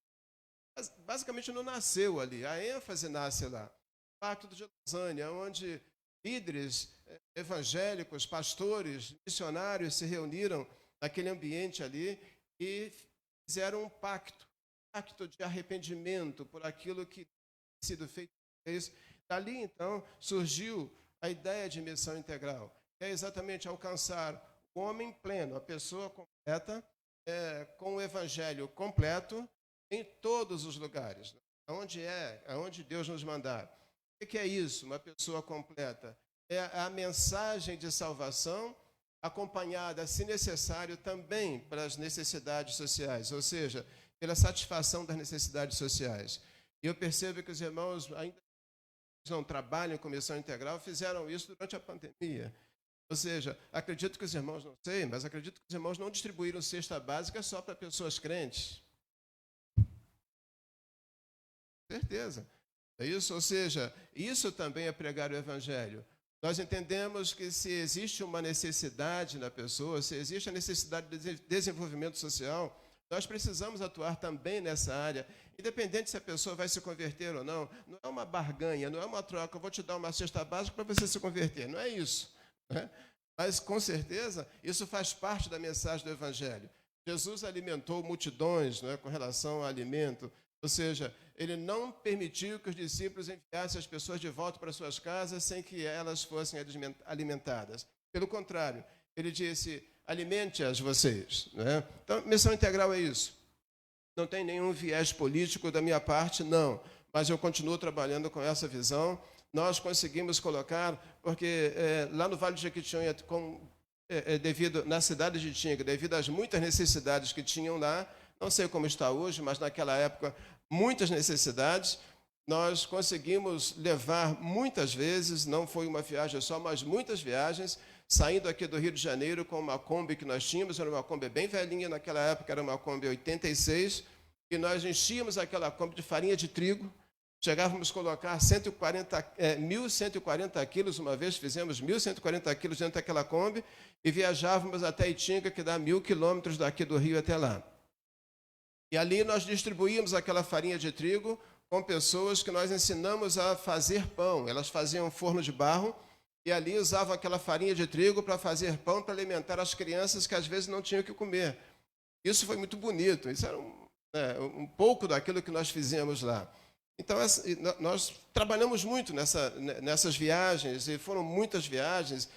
Basicamente não nasceu ali, a ênfase nasce lá. Pacto de Lausanne, onde líderes evangélicos, pastores, missionários se reuniram naquele ambiente ali e fizeram um pacto de arrependimento por aquilo que tinha sido feito. Dali, então, surgiu a ideia de missão integral, que é exatamente alcançar o homem pleno, a pessoa completa, com o evangelho completo em todos os lugares, aonde Deus nos mandar. O que é isso, uma pessoa completa? É a mensagem de salvação acompanhada, se necessário, também pelas necessidades sociais, ou seja, pela satisfação das necessidades sociais. E eu percebo que os irmãos ainda não trabalham com missão integral, fizeram isso durante a pandemia. Ou seja, acredito que os irmãos, não sei, mas acredito que os irmãos não distribuíram cesta básica só para pessoas crentes. Certeza. É isso? Ou seja, isso também é pregar o evangelho. Nós entendemos que se existe uma necessidade na pessoa, se existe a necessidade de desenvolvimento social, nós precisamos atuar também nessa área, independente se a pessoa vai se converter ou não. Não é uma barganha, não é uma troca, eu vou te dar uma cesta básica para você se converter. Não é isso. Mas, com certeza, isso faz parte da mensagem do Evangelho. Jesus alimentou multidões, com relação ao alimento, ou seja, ele não permitiu que os discípulos enviassem as pessoas de volta para suas casas sem que elas fossem alimentadas. Pelo contrário, ele disse, alimente-as vocês. Então, missão integral é isso. Não tem nenhum viés político da minha parte, não, mas eu continuo trabalhando com essa visão. Nós conseguimos colocar, porque lá no Vale de Jequitinhonha, na cidade de Tinga, devido às muitas necessidades que tinham lá, não sei como está hoje, mas naquela época, muitas necessidades, nós conseguimos levar muitas vezes, não foi uma viagem só, mas muitas viagens, saindo aqui do Rio de Janeiro com uma Kombi que nós tínhamos, era uma Kombi bem velhinha, naquela época era uma Kombi 86, e nós enchíamos aquela Kombi de farinha de trigo, chegávamos a colocar 1.140 quilos, uma vez fizemos 1.140 quilos dentro daquela Kombi e viajávamos até Itinga, que dá 1.000 quilômetros daqui do Rio até lá. E ali nós distribuímos aquela farinha de trigo com pessoas que nós ensinamos a fazer pão. Elas faziam um forno de barro e ali usavam aquela farinha de trigo para fazer pão, para alimentar as crianças que às vezes não tinham o que comer. Isso foi muito bonito, isso era um pouco daquilo que nós fizemos lá. Então, nós trabalhamos muito nessas viagens, e foram muitas viagens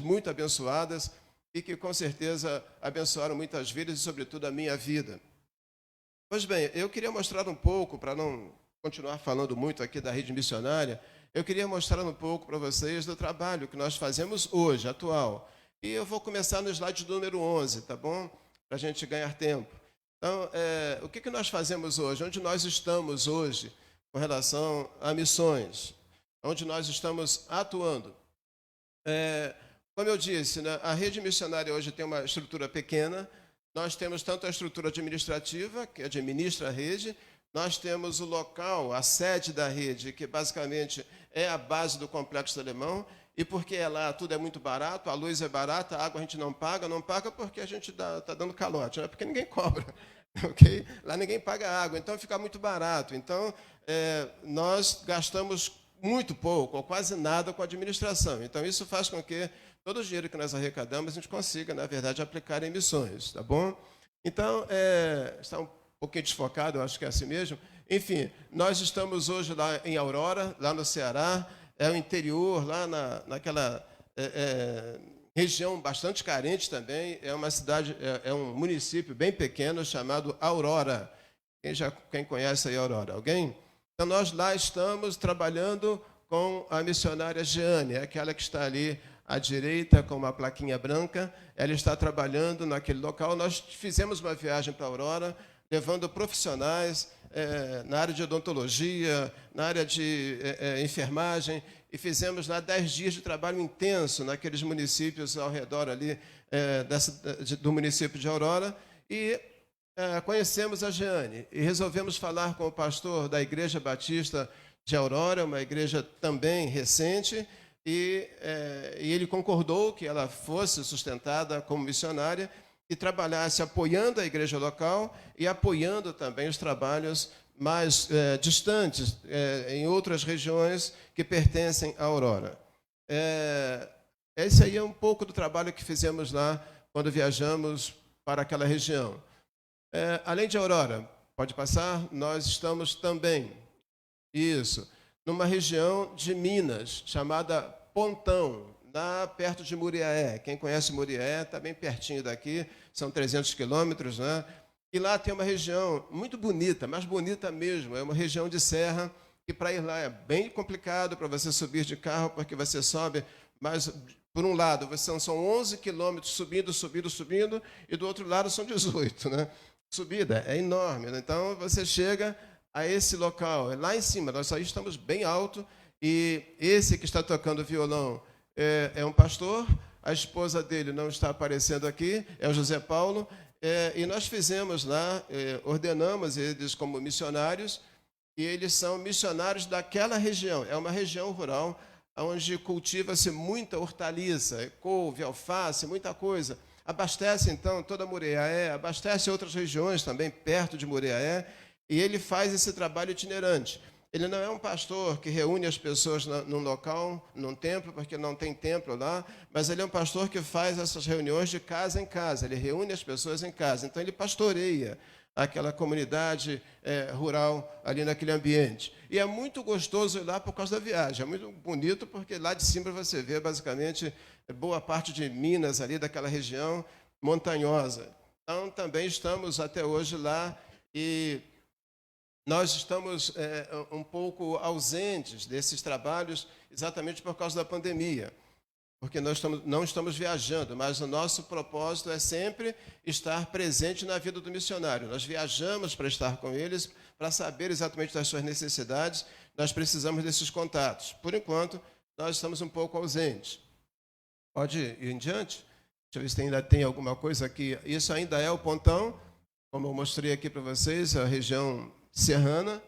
muito abençoadas, e que com certeza abençoaram muitas vidas, e sobretudo a minha vida. Pois bem, eu queria mostrar um pouco, para não continuar falando muito aqui da rede missionária, eu queria mostrar um pouco para vocês do trabalho que nós fazemos hoje, atual. E eu vou começar no slide número 11, tá bom? Para a gente ganhar tempo. Então, o que nós fazemos hoje? Onde nós estamos hoje com relação a missões? Onde nós estamos atuando? Como eu disse, né, a rede missionária hoje tem uma estrutura pequena. Nós temos tanto a estrutura administrativa, que administra a rede, nós temos o local, a sede da rede, que basicamente é a base do Complexo Alemão, e porque lá tudo é muito barato, a luz é barata, a água a gente não paga porque a gente está dando calote, não é porque ninguém cobra, okay? Lá ninguém paga água, então fica muito barato. Então, nós gastamos muito pouco, ou quase nada, com a administração. Então, isso faz com que todo o dinheiro que nós arrecadamos, a gente consiga, na verdade, aplicar em missões, tá bom? Então, está um pouquinho desfocado, eu acho que é assim mesmo. Enfim, nós estamos hoje lá em Aurora, lá no Ceará, é o interior, lá naquela região bastante carente também, é uma cidade, é um município bem pequeno chamado Aurora. Quem conhece aí Aurora? Alguém? Então, nós lá estamos trabalhando com a missionária Jeane, aquela que está ali à direita, com uma plaquinha branca. Ela está trabalhando naquele local. Nós fizemos uma viagem para Aurora, levando profissionais na área de odontologia, na área de enfermagem, e fizemos lá 10 dias de trabalho intenso naqueles municípios ao redor ali do município de Aurora, e conhecemos a Jeane, e resolvemos falar com o pastor da Igreja Batista de Aurora, uma igreja também recente, e ele concordou que ela fosse sustentada como missionária e trabalhasse apoiando a igreja local e apoiando também os trabalhos mais distantes, em outras regiões que pertencem à Aurora. Esse aí é um pouco do trabalho que fizemos lá quando viajamos para aquela região. Além de Aurora, pode passar, nós estamos também, numa região de Minas, chamada Pontão, lá perto de Muriaé. Quem conhece Muriaé, está bem pertinho daqui, são 300 quilômetros, né? E lá tem uma região muito bonita, mais bonita mesmo, é uma região de serra, que para ir lá é bem complicado para você subir de carro, porque você sobe, mas por um lado são 11 quilômetros subindo, e do outro lado são 18, né? Subida é enorme, né? Então você chega a esse local, lá em cima, nós aí estamos bem alto, e esse que está tocando violão é um pastor, a esposa dele não está aparecendo aqui, é o José Paulo, e nós fizemos lá, ordenamos eles como missionários, e eles são missionários daquela região. É uma região rural, onde cultiva-se muita hortaliça, couve, alface, muita coisa. Abastece, então, toda Muriaé, abastece outras regiões também, perto de Muriaé, e ele faz esse trabalho itinerante. Ele não é um pastor que reúne as pessoas num local, num templo, porque não tem templo lá, mas ele é um pastor que faz essas reuniões de casa em casa, ele reúne as pessoas em casa. Então, ele pastoreia aquela comunidade rural ali naquele ambiente. E é muito gostoso ir lá por causa da viagem, é muito bonito, porque lá de cima você vê, basicamente, boa parte de Minas, ali daquela região montanhosa. Então, também estamos até hoje lá, e nós estamos um pouco ausentes desses trabalhos exatamente por causa da pandemia, porque nós não estamos viajando, mas o nosso propósito é sempre estar presente na vida do missionário. Nós viajamos para estar com eles, para saber exatamente das suas necessidades, nós precisamos desses contatos. Por enquanto, nós estamos um pouco ausentes. Pode ir em diante? Deixa eu ver se ainda tem alguma coisa aqui. Isso ainda é o Pontão, como eu mostrei aqui para vocês, a região serrana.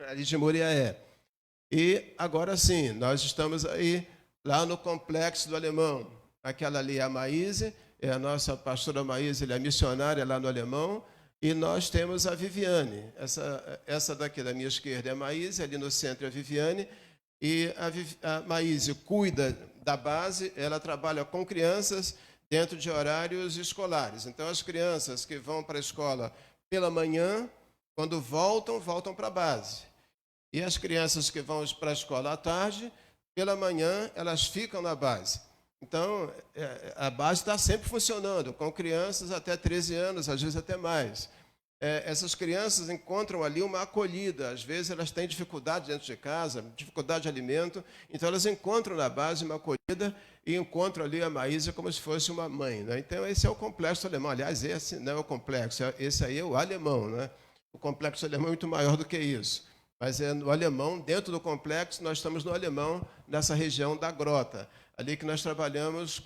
ali de Muriaé. E agora sim, nós estamos aí lá no Complexo do Alemão. Aquela ali é a Maíse, é a nossa pastora Maíse, ela é missionária lá no Alemão. E nós temos a Viviane. Essa daqui da minha esquerda é a Maíse, ali no centro é a Viviane. E a Maíse cuida da base, ela trabalha com crianças dentro de horários escolares. Então, as crianças que vão para a escola pela manhã, quando voltam para a base. E as crianças que vão para a escola à tarde, pela manhã, elas ficam na base. Então, a base está sempre funcionando, com crianças até 13 anos, às vezes até mais. Essas crianças encontram ali uma acolhida. Às vezes elas têm dificuldade dentro de casa, dificuldade de alimento, então elas encontram na base uma acolhida e encontram ali a Maísa como se fosse uma mãe, né? Então, esse é o complexo alemão. Aliás, esse não é o complexo, esse aí é o alemão, né? O complexo alemão é muito maior do que isso. Mas é no alemão, dentro do complexo, nós estamos no alemão, nessa região da Grota. Ali que nós trabalhamos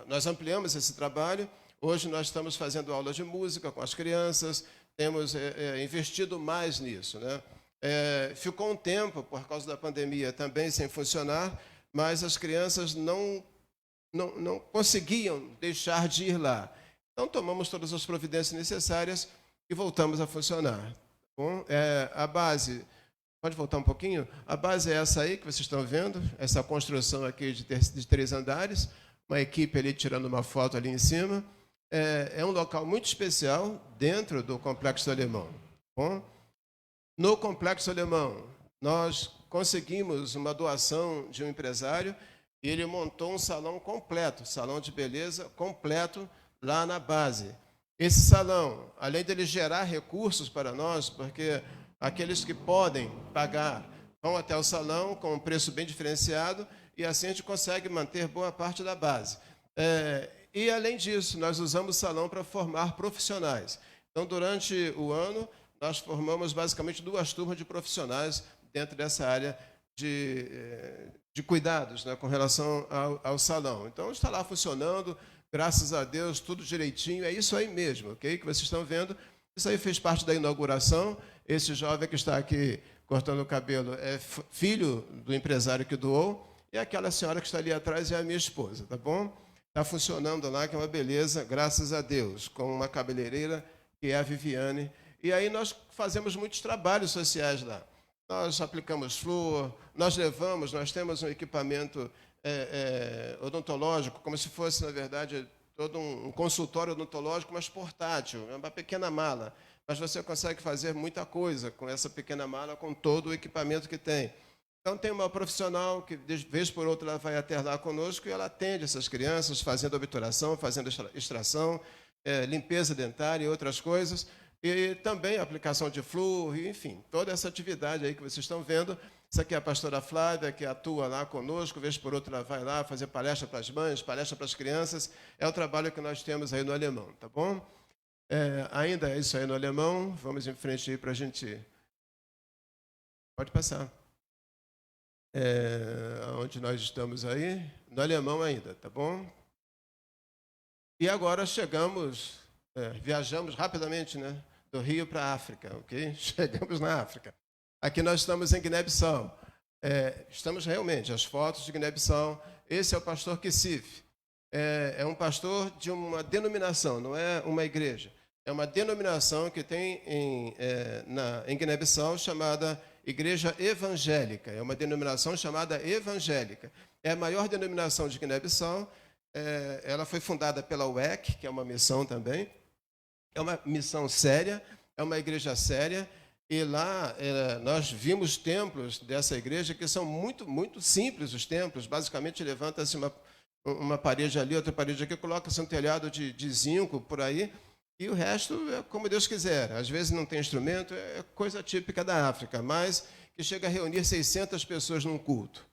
nós ampliamos esse trabalho. Hoje nós estamos fazendo aulas de música com as crianças, temos investido mais nisso, né? Ficou um tempo, por causa da pandemia, também sem funcionar, mas as crianças não conseguiam deixar de ir lá. Então, tomamos todas as providências necessárias e voltamos a funcionar. Bom, a base... Pode voltar um pouquinho? A base é essa aí que vocês estão vendo, essa construção aqui de 3 andares, uma equipe ali tirando uma foto ali em cima. É um local muito especial dentro do Complexo Alemão. Bom, no Complexo Alemão, nós conseguimos uma doação de um empresário e ele montou um salão completo, salão de beleza completo lá na base. Esse salão, além dele gerar recursos para nós, porque aqueles que podem pagar vão até o salão com um preço bem diferenciado e assim a gente consegue manter boa parte da base. E, além disso, nós usamos o salão para formar profissionais. Então, durante o ano, nós formamos basicamente 2 turmas de profissionais dentro dessa área de cuidados, né, com relação ao salão. Então, está lá funcionando, graças a Deus, tudo direitinho. É isso aí mesmo, ok? Que vocês estão vendo. Isso aí fez parte da inauguração. Esse jovem que está aqui cortando o cabelo é filho do empresário que doou. E aquela senhora que está ali atrás é a minha esposa, tá bom? Está funcionando lá, que é uma beleza, graças a Deus, com uma cabeleireira, que é a Viviane. E aí nós fazemos muitos trabalhos sociais lá. Nós aplicamos flúor, nós temos um equipamento odontológico, como se fosse, na verdade, todo um consultório odontológico, mas portátil, é uma pequena mala. Mas você consegue fazer muita coisa com essa pequena mala, com todo o equipamento que tem. Então, tem uma profissional que, de vez por outra, ela vai até lá conosco e ela atende essas crianças, fazendo obturação, fazendo extração, limpeza dentária e outras coisas. E também aplicação de flúor, enfim, toda essa atividade aí que vocês estão vendo. Essa aqui é a pastora Flávia, que atua lá conosco, vez por outra ela vai lá fazer palestra para as mães, palestra para as crianças. É o trabalho que nós temos aí no alemão, tá bom? Ainda é isso aí no alemão. Vamos em frente aí para a gente... Pode passar. Onde nós estamos aí? No alemão ainda, tá bom? E agora viajamos rapidamente, né? Do Rio para a África, ok? Chegamos na África. Aqui nós estamos em Guiné-Bissau. Estamos realmente, as fotos de Guiné-Bissau. Esse é o pastor Kissif. É um pastor de uma denominação, não é uma igreja. É uma denominação que tem em Guiné-Bissau chamada Igreja Evangélica. É uma denominação chamada Evangélica. É a maior denominação de Guiné-Bissau. Ela foi fundada pela UEC, que é uma missão também. É uma missão séria, é uma igreja séria. E lá nós vimos templos dessa igreja que são muito, muito simples os templos. Basicamente, levanta-se uma parede ali, outra parede aqui, coloca-se um telhado de zinco por aí, e o resto é como Deus quiser. Às vezes não tem instrumento, é coisa típica da África, mas que chega a reunir 600 pessoas num culto.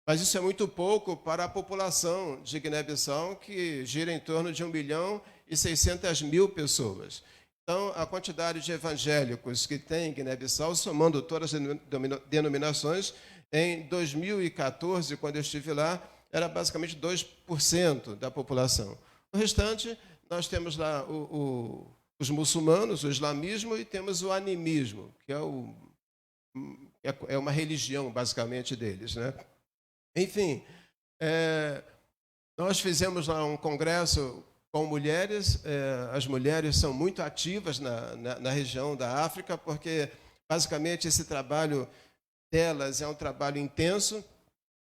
Mas isso é muito pouco para a população de Guiné-Bissau, que gira em torno de 1.600.000 pessoas. Então, a quantidade de evangélicos que tem em Guiné-Bissau, somando todas as denominações, em 2014, quando eu estive lá, era basicamente 2% da população. O restante, nós temos lá os muçulmanos, o islamismo, e temos o animismo, que é o é uma religião, basicamente, deles, né? Enfim, nós fizemos lá um congresso com mulheres. As mulheres são muito ativas na região da África, porque, basicamente, esse trabalho delas é um trabalho intenso.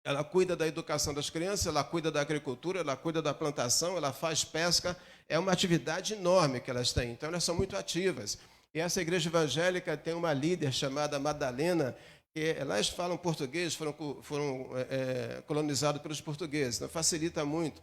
Ela cuida da educação das crianças, ela cuida da agricultura, ela cuida da plantação, ela faz pesca. É uma atividade enorme que elas têm. Então, elas são muito ativas. E essa igreja evangélica tem uma líder chamada Madalena, que elas falam português, foram colonizados pelos portugueses, então facilita muito.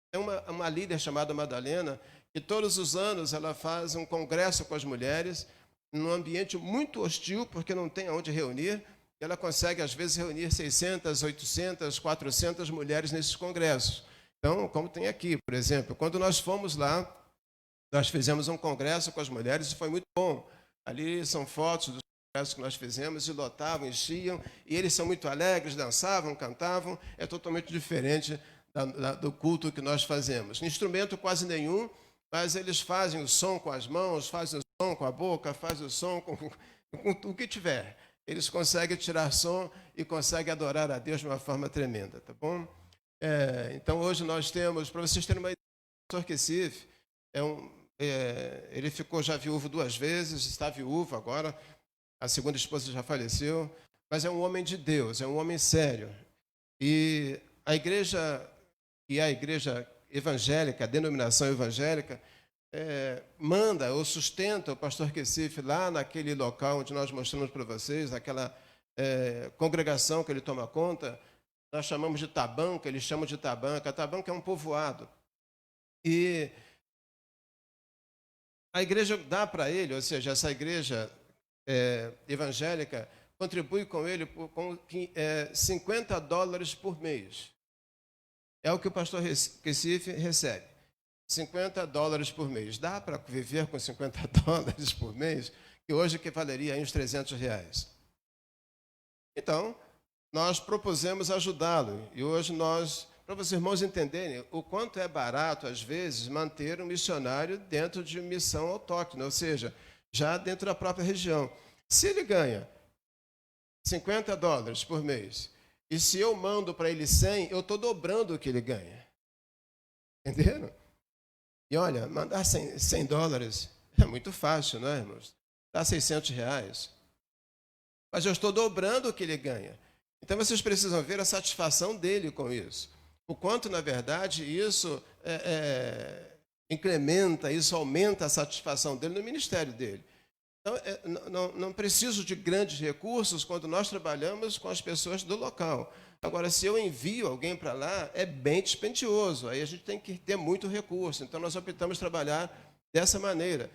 Tem uma líder chamada Madalena, que todos os anos ela faz um congresso com as mulheres, num ambiente muito hostil, porque não tem aonde reunir. Ela consegue, às vezes, reunir 600, 800, 400 mulheres nesses congressos. Então, como tem aqui, por exemplo, quando nós fomos lá, nós fizemos um congresso com as mulheres e foi muito bom. Ali são fotos dos congressos que nós fizemos, e lotavam, enchiam, e eles são muito alegres, dançavam, cantavam. É totalmente diferente do culto que nós fazemos. Instrumento quase nenhum, mas eles fazem o som com as mãos, fazem o som com a boca, fazem o som com o que tiver. Eles conseguem tirar som e conseguem adorar a Deus de uma forma tremenda, tá bom? Então, hoje nós temos, para vocês terem uma ideia, o pastor Kessife, ele ficou já viúvo 2 vezes, está viúvo agora, a segunda esposa já faleceu, mas é um homem de Deus, é um homem sério. E a igreja evangélica, a denominação evangélica, manda ou sustenta o pastor Kessife lá naquele local onde nós mostramos para vocês, naquela congregação que ele toma conta. Nós chamamos de Tabanca, eles chamam de Tabanca. Tabanca é um povoado. E a igreja dá para ele, ou seja, essa igreja evangélica contribui com ele com $50 por mês. É o que o pastor Kessife recebe. $50 por mês. Dá para viver com $50 por mês, que hoje equivaleria a uns R$300. Então, nós propusemos ajudá-lo. E hoje para os irmãos entenderem o quanto é barato, às vezes, manter um missionário dentro de missão autóctone, ou seja, já dentro da própria região. Se ele ganha $50 por mês, e se eu mando para ele 100, eu estou dobrando o que ele ganha. Entenderam? E olha, mandar $100 é muito fácil, não é, irmãos? Dá R$600. Mas eu estou dobrando o que ele ganha. Então, vocês precisam ver a satisfação dele com isso. O quanto, na verdade, isso incrementa, isso aumenta a satisfação dele no ministério dele. Então, não preciso de grandes recursos quando nós trabalhamos com as pessoas do local. Agora, se eu envio alguém para lá, é bem dispendioso. Aí a gente tem que ter muito recurso. Então, nós optamos trabalhar dessa maneira.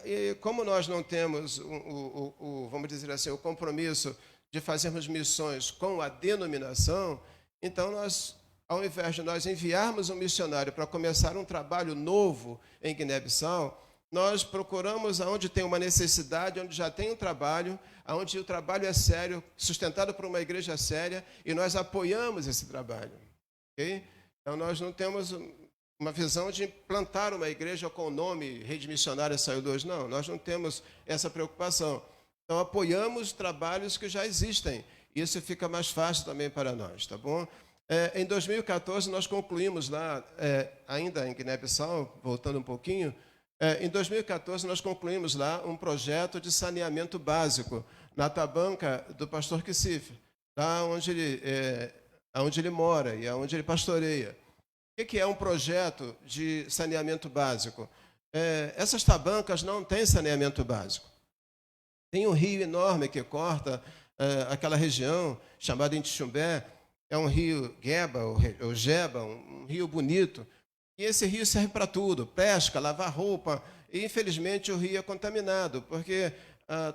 E como nós não temos, vamos dizer assim, o compromisso de fazermos missões com a denominação, então nós, ao invés de nós enviarmos um missionário para começar um trabalho novo em Guiné-Bissau, nós procuramos aonde tem uma necessidade, onde já tem um trabalho, onde o trabalho é sério, sustentado por uma igreja séria, e nós apoiamos esse trabalho. Okay? Então, nós não temos uma visão de plantar uma igreja com o nome Rede Missionária Saiu de Hoje. Não, nós não temos essa preocupação. Então, apoiamos trabalhos que já existem. Isso fica mais fácil também para nós, tá bom? Em 2014, nós concluímos lá, ainda em Guiné-Bissau, voltando um pouquinho, em 2014, nós concluímos lá um projeto de saneamento básico na Tabanca do pastor Kessife, lá onde ele mora e onde ele pastoreia. O que é um projeto de saneamento básico? Essas tabancas não têm saneamento básico. Tem um rio enorme que corta aquela região, chamado Intixumbé. É um rio Geba, ou Geba, um rio bonito. E esse rio serve para tudo, pesca, lavar roupa. E, infelizmente, o rio é contaminado, porque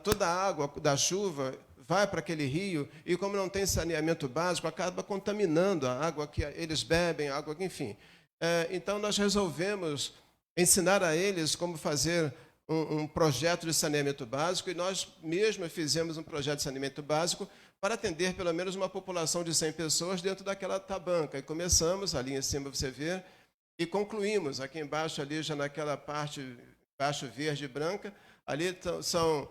toda a água da chuva vai para aquele rio e, como não tem saneamento básico, acaba contaminando a água que eles bebem, a água que, enfim. Então, nós resolvemos ensinar a eles como fazer um projeto de saneamento básico, e nós mesmos fizemos um projeto de saneamento básico para atender pelo menos uma população de 100 pessoas dentro daquela tabanca. E começamos, ali em cima você vê, e concluímos, aqui embaixo, ali já naquela parte, baixo verde e branca, ali são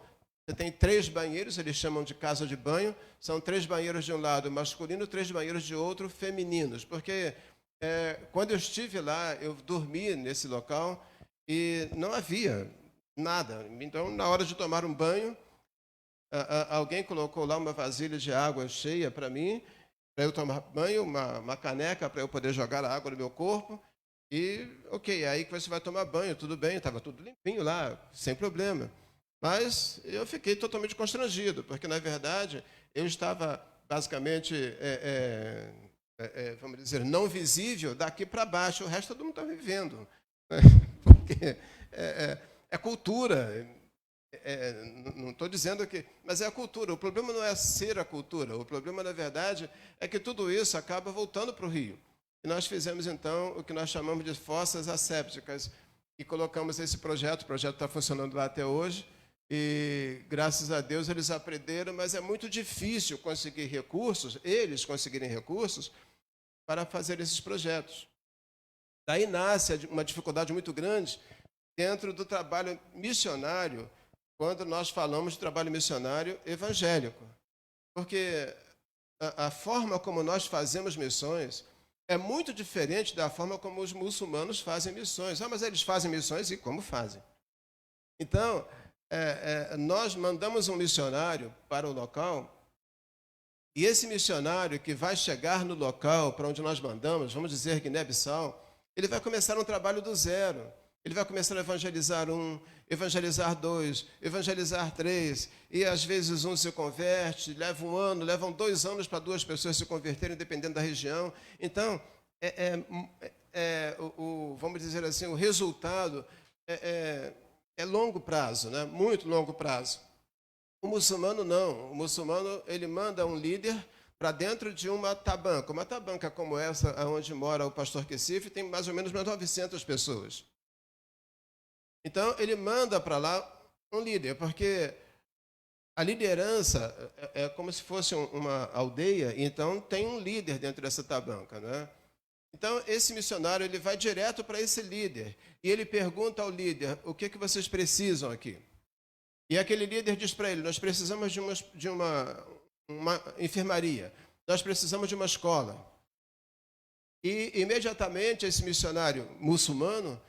Você tem 3 banheiros, eles chamam de casa de banho, são 3 banheiros de um lado masculino, 3 banheiros de outro femininos, porque quando eu estive lá, eu dormi nesse local e não havia nada. Então, na hora de tomar um banho, alguém colocou lá uma vasilha de água cheia para mim, para eu tomar banho, uma caneca para eu poder jogar a água no meu corpo. E, ok, aí que você vai tomar banho, tudo bem, estava tudo limpinho lá, sem problema. Mas eu fiquei totalmente constrangido, porque, na verdade, eu estava basicamente, vamos dizer, não visível daqui para baixo, o resto todo mundo está vivendo. Porque é cultura. Não estou dizendo que... Mas é a cultura. O problema não é ser a cultura. O problema, na verdade, é que tudo isso acaba voltando para o rio. E nós fizemos, então, o que nós chamamos de fossas assépticas e colocamos esse projeto. O projeto está funcionando lá até hoje. E, graças a Deus, eles aprenderam, mas é muito difícil conseguir recursos, eles conseguirem recursos, para fazer esses projetos. Daí nasce uma dificuldade muito grande dentro do trabalho missionário, quando nós falamos de trabalho missionário evangélico. Porque a forma como nós fazemos missões é muito diferente da forma como os muçulmanos fazem missões. Mas eles fazem missões e como fazem? Então, nós mandamos um missionário para o local, e esse missionário que vai chegar no local para onde nós mandamos, vamos dizer Guiné-Bissau, ele vai começar um trabalho do zero. Ele vai começar a evangelizar 1, evangelizar 2, evangelizar 3, e às vezes um se converte, leva 1 ano, levam 2 anos para 2 pessoas se converterem, dependendo da região. Então, vamos dizer assim, o resultado é longo prazo, né? Muito longo prazo. O muçulmano não. O muçulmano, ele manda um líder para dentro de uma tabanca. Uma tabanca como essa, onde mora o pastor Kessife, tem mais ou menos 900 pessoas. Então, ele manda para lá um líder, porque a liderança é como se fosse uma aldeia, então tem um líder dentro dessa tabanca, né? Então, esse missionário ele vai direto para esse líder e ele pergunta ao líder, o que vocês precisam aqui? E aquele líder diz para ele, nós precisamos de uma enfermaria, nós precisamos de uma escola. E, imediatamente, esse missionário muçulmano,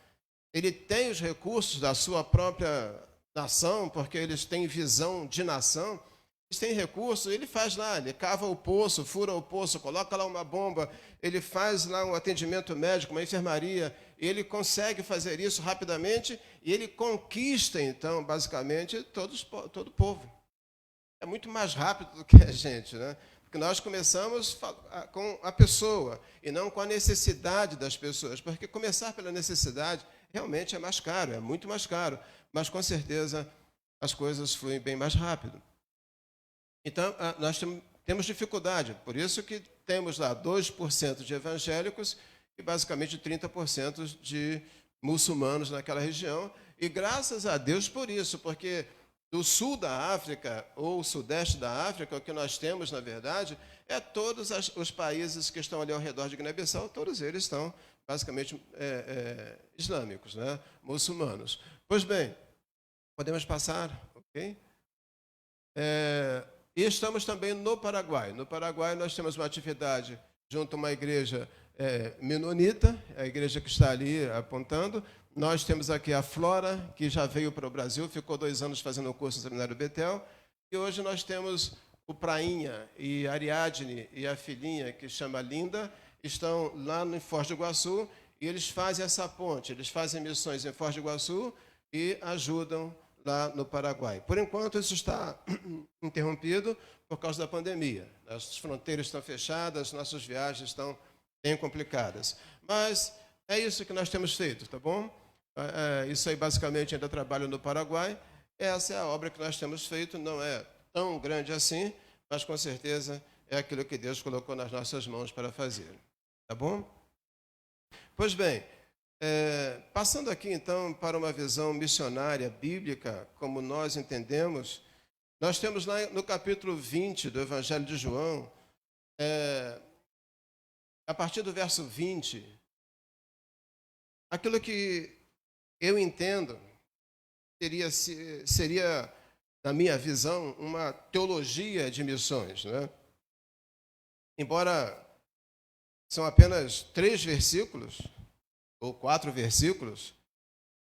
ele tem os recursos da sua própria nação, porque eles têm visão de nação, eles têm recursos, ele faz lá, ele cava o poço, fura o poço, coloca lá uma bomba, ele faz lá um atendimento médico, uma enfermaria, ele consegue fazer isso rapidamente e ele conquista, então, basicamente, todo o povo. É muito mais rápido do que a gente, né? Porque nós começamos com a pessoa e não com a necessidade das pessoas, porque começar pela necessidade realmente é mais caro, é muito mais caro, mas com certeza as coisas fluem bem mais rápido. Então, nós temos dificuldade, por isso que temos lá 2% de evangélicos e basicamente 30% de muçulmanos naquela região, e graças a Deus por isso, porque do sul da África, ou sudeste da África, o que nós temos, na verdade, é todos os países que estão ali ao redor de Guiné-Bissau, todos eles estão basicamente islâmicos, né? Muçulmanos. Pois bem, podemos passar, ok? E estamos também no Paraguai. No Paraguai nós temos uma atividade junto a uma igreja menonita, a igreja que está ali apontando. Nós temos aqui a Flora, que já veio para o Brasil, ficou 2 anos fazendo o curso no Seminário Betel. E hoje nós temos o Prainha e a Ariadne e a filhinha, que chama Linda, estão lá em Foz do Iguaçu e eles fazem essa ponte. Eles fazem missões em Foz do Iguaçu e ajudam lá no Paraguai. Por enquanto, isso está interrompido por causa da pandemia. As fronteiras estão fechadas, nossas viagens estão bem complicadas. Mas é isso que nós temos feito, tá bom? Isso aí, basicamente, ainda trabalho no Paraguai. Essa é a obra que nós temos feito. Não é tão grande assim, mas, com certeza, é aquilo que Deus colocou nas nossas mãos para fazer. Tá bom? Pois bem, passando aqui, então, para uma visão missionária bíblica, como nós entendemos, nós temos lá no capítulo 20 do Evangelho de João, a partir do verso 20, aquilo que eu entendo seria na minha visão, uma teologia de missões, né? Embora são apenas 3 versículos, ou 4 versículos,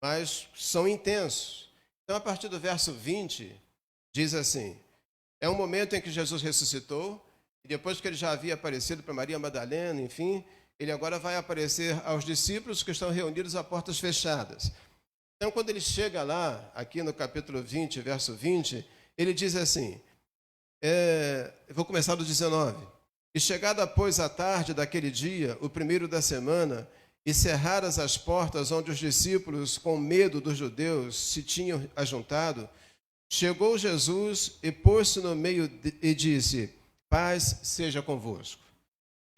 mas são intensos. Então, a partir do verso 20, diz assim: é um momento em que Jesus ressuscitou, e depois que ele já havia aparecido para Maria Madalena, enfim, ele agora vai aparecer aos discípulos que estão reunidos a portas fechadas. Então, quando ele chega lá, aqui no capítulo 20, verso 20, ele diz assim, eu vou começar do 19. E chegada, pois, a tarde daquele dia, o primeiro da semana, e cerradas as portas onde os discípulos, com medo dos judeus, se tinham ajuntado, chegou Jesus e pôs-se no meio e disse: paz seja convosco.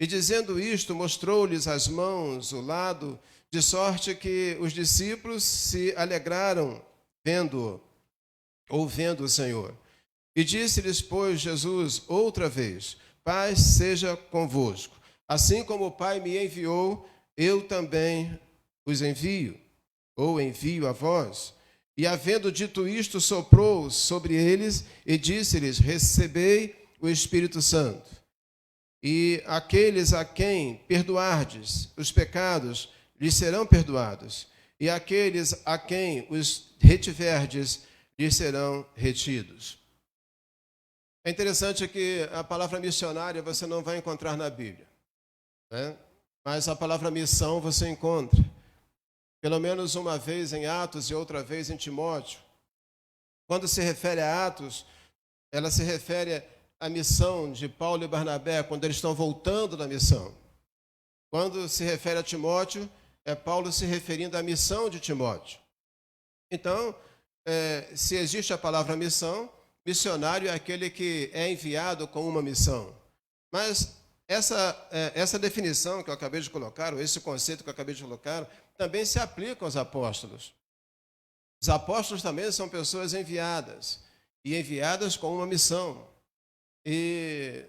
E dizendo isto, mostrou-lhes as mãos, o lado, de sorte que os discípulos se alegraram vendo-o, ou vendo o Senhor. E disse-lhes, pois, Jesus outra vez: paz seja convosco. Assim como o Pai me enviou, eu também os envio, ou envio a vós. E havendo dito isto, soprou sobre eles e disse-lhes: recebei o Espírito Santo. E aqueles a quem perdoardes os pecados, lhes serão perdoados. E aqueles a quem os retiverdes, lhes serão retidos. É interessante que a palavra missionária você não vai encontrar na Bíblia, né? Mas a palavra missão você encontra. Pelo menos uma vez em Atos e outra vez em Timóteo. Quando se refere a Atos, ela se refere à missão de Paulo e Barnabé, quando eles estão voltando da missão. Quando se refere a Timóteo, é Paulo se referindo à missão de Timóteo. Então, se existe a palavra missão, missionário é aquele que é enviado com uma missão. Mas essa definição que eu acabei de colocar, ou esse conceito que eu acabei de colocar, também se aplica aos apóstolos. Os apóstolos também são pessoas enviadas, e enviadas com uma missão. E,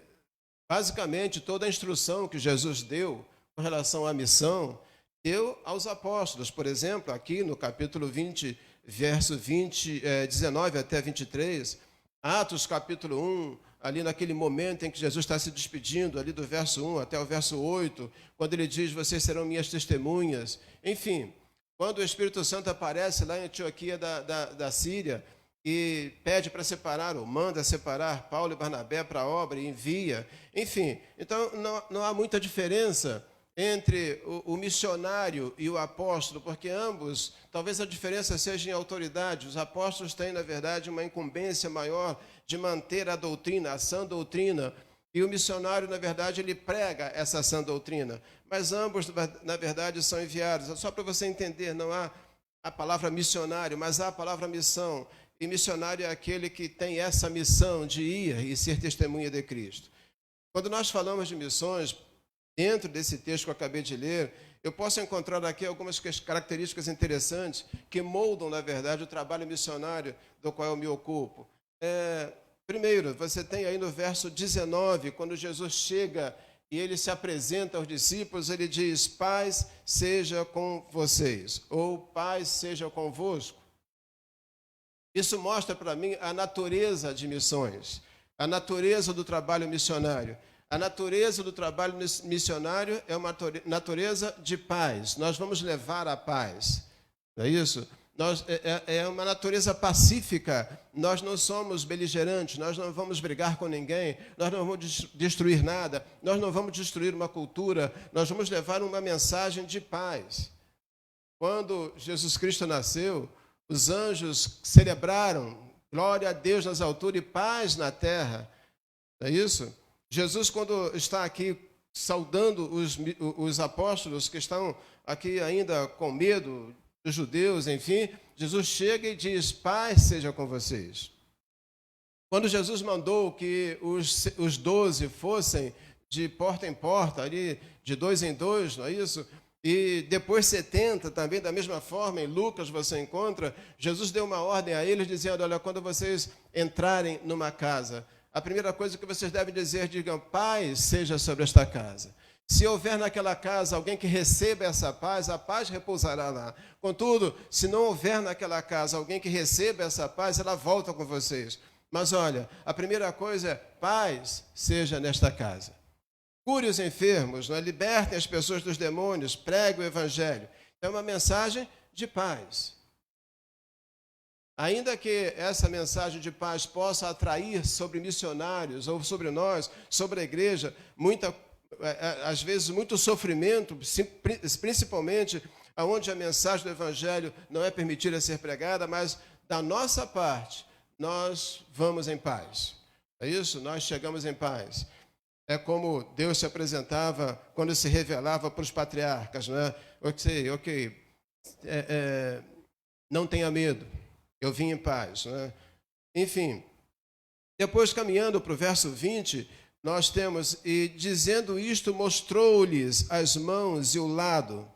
basicamente, toda a instrução que Jesus deu com relação à missão, deu aos apóstolos. Por exemplo, aqui no capítulo 20, verso 19 até 23, Atos capítulo 1, ali naquele momento em que Jesus está se despedindo, ali do verso 1 até o verso 8, quando ele diz, vocês serão minhas testemunhas. Enfim, quando o Espírito Santo aparece lá em Antioquia da Síria e pede para separar, ou manda separar Paulo e Barnabé para a obra e envia. Enfim, então não há muita diferença entre o missionário e o apóstolo, porque ambos, talvez a diferença seja em autoridade. Os apóstolos têm, na verdade, uma incumbência maior de manter a doutrina, a sã doutrina, e o missionário, na verdade, ele prega essa sã doutrina. Mas ambos, na verdade, são enviados. Só para você entender, não há a palavra missionário, mas há a palavra missão. E missionário é aquele que tem essa missão de ir e ser testemunha de Cristo. Quando nós falamos de missões, dentro desse texto que eu acabei de ler, eu posso encontrar aqui algumas características interessantes que moldam, na verdade, o trabalho missionário do qual eu me ocupo. Primeiro, você tem aí no verso 19, quando Jesus chega e ele se apresenta aos discípulos, ele diz, paz seja com vocês, ou paz seja convosco. Isso mostra para mim a natureza de missões, a natureza do trabalho missionário. A natureza do trabalho missionário é uma natureza de paz. Nós vamos levar a paz, não é isso? É uma natureza pacífica. Nós não somos beligerantes, nós não vamos brigar com ninguém, nós não vamos destruir nada, nós não vamos destruir uma cultura, nós vamos levar uma mensagem de paz. Quando Jesus Cristo nasceu, os anjos celebraram glória a Deus nas alturas e paz na terra, não é isso? Jesus, quando está aqui saudando os apóstolos que estão aqui ainda com medo dos judeus, enfim, Jesus chega e diz, paz seja com vocês. Quando Jesus mandou que os 12 fossem de porta em porta, ali de 2 em 2, não é isso? E depois 70 também, da mesma forma, em Lucas você encontra, Jesus deu uma ordem a eles, dizendo, olha, quando vocês entrarem numa casa, a primeira coisa que vocês devem dizer, digam, paz seja sobre esta casa. Se houver naquela casa alguém que receba essa paz, a paz repousará lá. Contudo, se não houver naquela casa alguém que receba essa paz, ela volta com vocês. Mas olha, a primeira coisa é: paz seja nesta casa. Cure os enfermos, não é? Libertem as pessoas dos demônios, pregue o evangelho. É uma mensagem de paz. Ainda que essa mensagem de paz possa atrair sobre missionários ou sobre nós, sobre a igreja, às vezes muito sofrimento, principalmente onde a mensagem do evangelho não é permitida ser pregada, mas da nossa parte, nós vamos em paz. É isso? Nós chegamos em paz. É como Deus se apresentava quando se revelava para os patriarcas, não é? Não tenha medo, eu vim em paz, não é? Enfim, depois caminhando para o verso 20, nós temos: e dizendo isto, mostrou-lhes as mãos e o lado,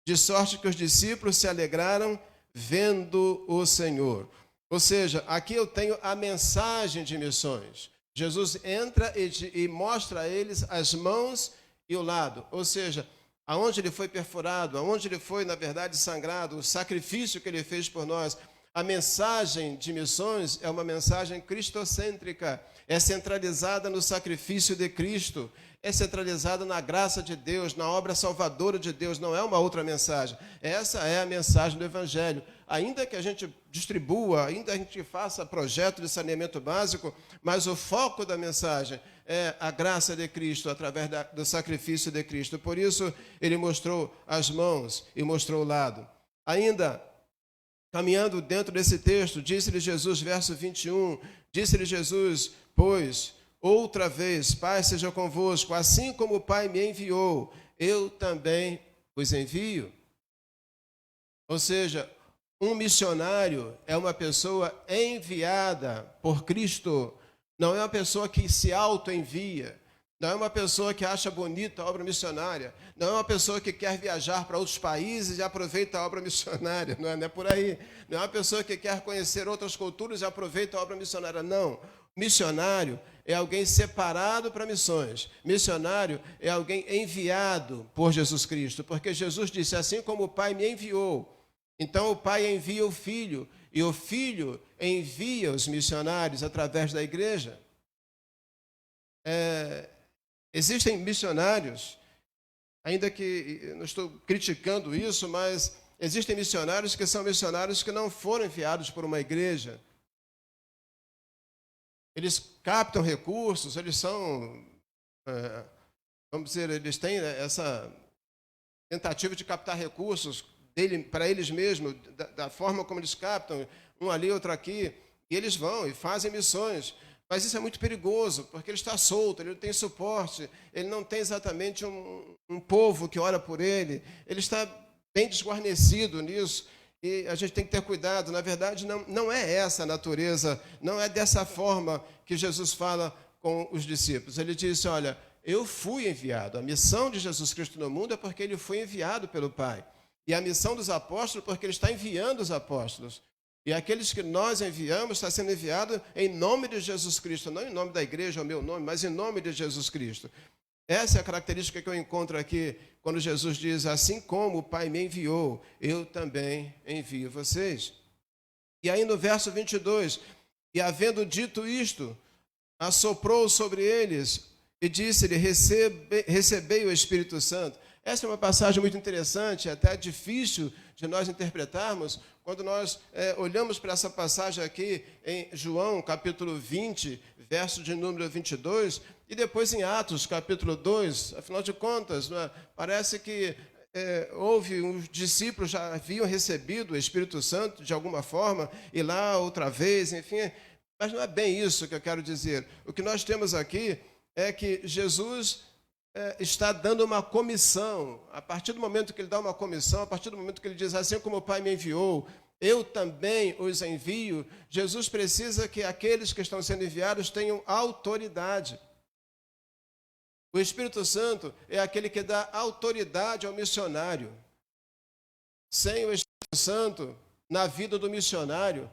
de sorte que os discípulos se alegraram vendo o Senhor. Ou seja, aqui eu tenho a mensagem de missões. Jesus entra e mostra a eles as mãos e o lado. Ou seja, aonde ele foi perfurado, aonde ele foi, na verdade, sangrado, o sacrifício que ele fez por nós. A mensagem de missões é uma mensagem cristocêntrica, é centralizada no sacrifício de Cristo, é centralizada na graça de Deus, na obra salvadora de Deus, não é uma outra mensagem. Essa é a mensagem do Evangelho. Ainda que a gente distribua, ainda que a gente faça projeto de saneamento básico, mas o foco da mensagem é a graça de Cristo, através do sacrifício de Cristo. Por isso, ele mostrou as mãos e mostrou o lado. Ainda, caminhando dentro desse texto, disse-lhe Jesus, verso 21, disse-lhe Jesus, pois, outra vez, Pai seja convosco, assim como o Pai me enviou, eu também os envio. Ou seja, um missionário é uma pessoa enviada por Cristo, não é uma pessoa que se auto-envia, não é uma pessoa que acha bonita a obra missionária, não é uma pessoa que quer viajar para outros países e aproveita a obra missionária, não é por aí. Não é uma pessoa que quer conhecer outras culturas e aproveita a obra missionária, não. Missionário é alguém separado para missões. Missionário é alguém enviado por Jesus Cristo, porque Jesus disse, assim como o Pai me enviou, então o Pai envia o Filho, e o Filho envia os missionários através da igreja. Existem missionários, ainda que não estou criticando isso, mas existem missionários que são missionários que não foram enviados por uma igreja. Eles captam recursos, eles são, vamos dizer, eles têm essa tentativa de captar recursos para eles mesmos, da forma como eles captam, um ali, outro aqui, e eles vão e fazem missões. Mas isso é muito perigoso, porque ele está solto, ele não tem suporte, ele não tem exatamente um povo que ora por ele, ele está bem desguarnecido nisso, e a gente tem que ter cuidado. Na verdade, não é essa a natureza, não é dessa forma que Jesus fala com os discípulos. Ele disse, olha, eu fui enviado, a missão de Jesus Cristo no mundo é porque ele foi enviado pelo Pai. E a missão dos apóstolos, porque ele está enviando os apóstolos. E aqueles que nós enviamos, está sendo enviado em nome de Jesus Cristo, não em nome da igreja, o meu nome, mas em nome de Jesus Cristo. Essa é a característica que eu encontro aqui, quando Jesus diz, assim como o Pai me enviou, eu também envio vocês. E aí no verso 22, e havendo dito isto, assoprou sobre eles e disse-lhe, recebei o Espírito Santo. Essa é uma passagem muito interessante, até difícil de nós interpretarmos, quando nós olhamos para essa passagem aqui em João, capítulo 20, verso de número 22, e depois em Atos, capítulo 2, afinal de contas, parece que os discípulos já haviam recebido o Espírito Santo de alguma forma, e lá outra vez, enfim, mas não é bem isso que eu quero dizer. O que nós temos aqui é que Jesus está dando uma comissão. A partir do momento que ele dá uma comissão, a partir do momento que ele diz, assim como o Pai me enviou, eu também os envio, Jesus precisa que aqueles que estão sendo enviados tenham autoridade. O Espírito Santo é aquele que dá autoridade ao missionário. Sem o Espírito Santo na vida do missionário,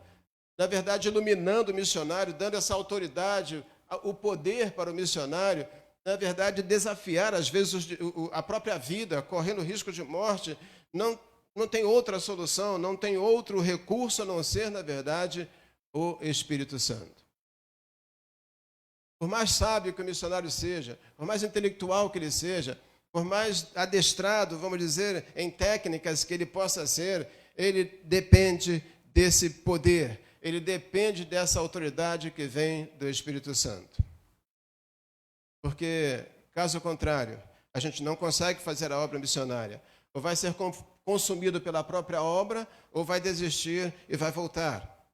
na verdade, iluminando o missionário, dando essa autoridade, o poder para o missionário, na verdade, desafiar, às vezes, a própria vida, correndo risco de morte, não tem outra solução, não tem outro recurso a não ser, na verdade, o Espírito Santo. Por mais sábio que o missionário seja, por mais intelectual que ele seja, por mais adestrado, vamos dizer, em técnicas que ele possa ser, ele depende desse poder, ele depende dessa autoridade que vem do Espírito Santo. Porque, caso contrário, a gente não consegue fazer a obra missionária. Ou vai ser consumido pela própria obra, ou vai desistir e vai voltar.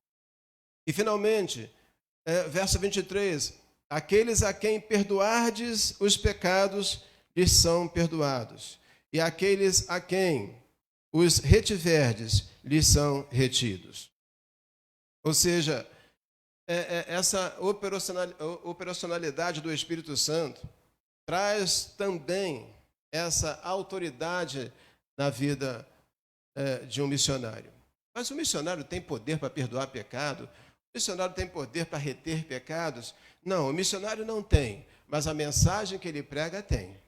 E, finalmente, verso 23, aqueles a quem perdoardes os pecados, lhes são perdoados. E aqueles a quem os retiverdes, lhes são retidos. Ou seja, essa operacionalidade do Espírito Santo traz também essa autoridade na vida de um missionário. Mas o missionário tem poder para perdoar pecado? O missionário tem poder para reter pecados? Não, o missionário não tem, mas a mensagem que ele prega tem.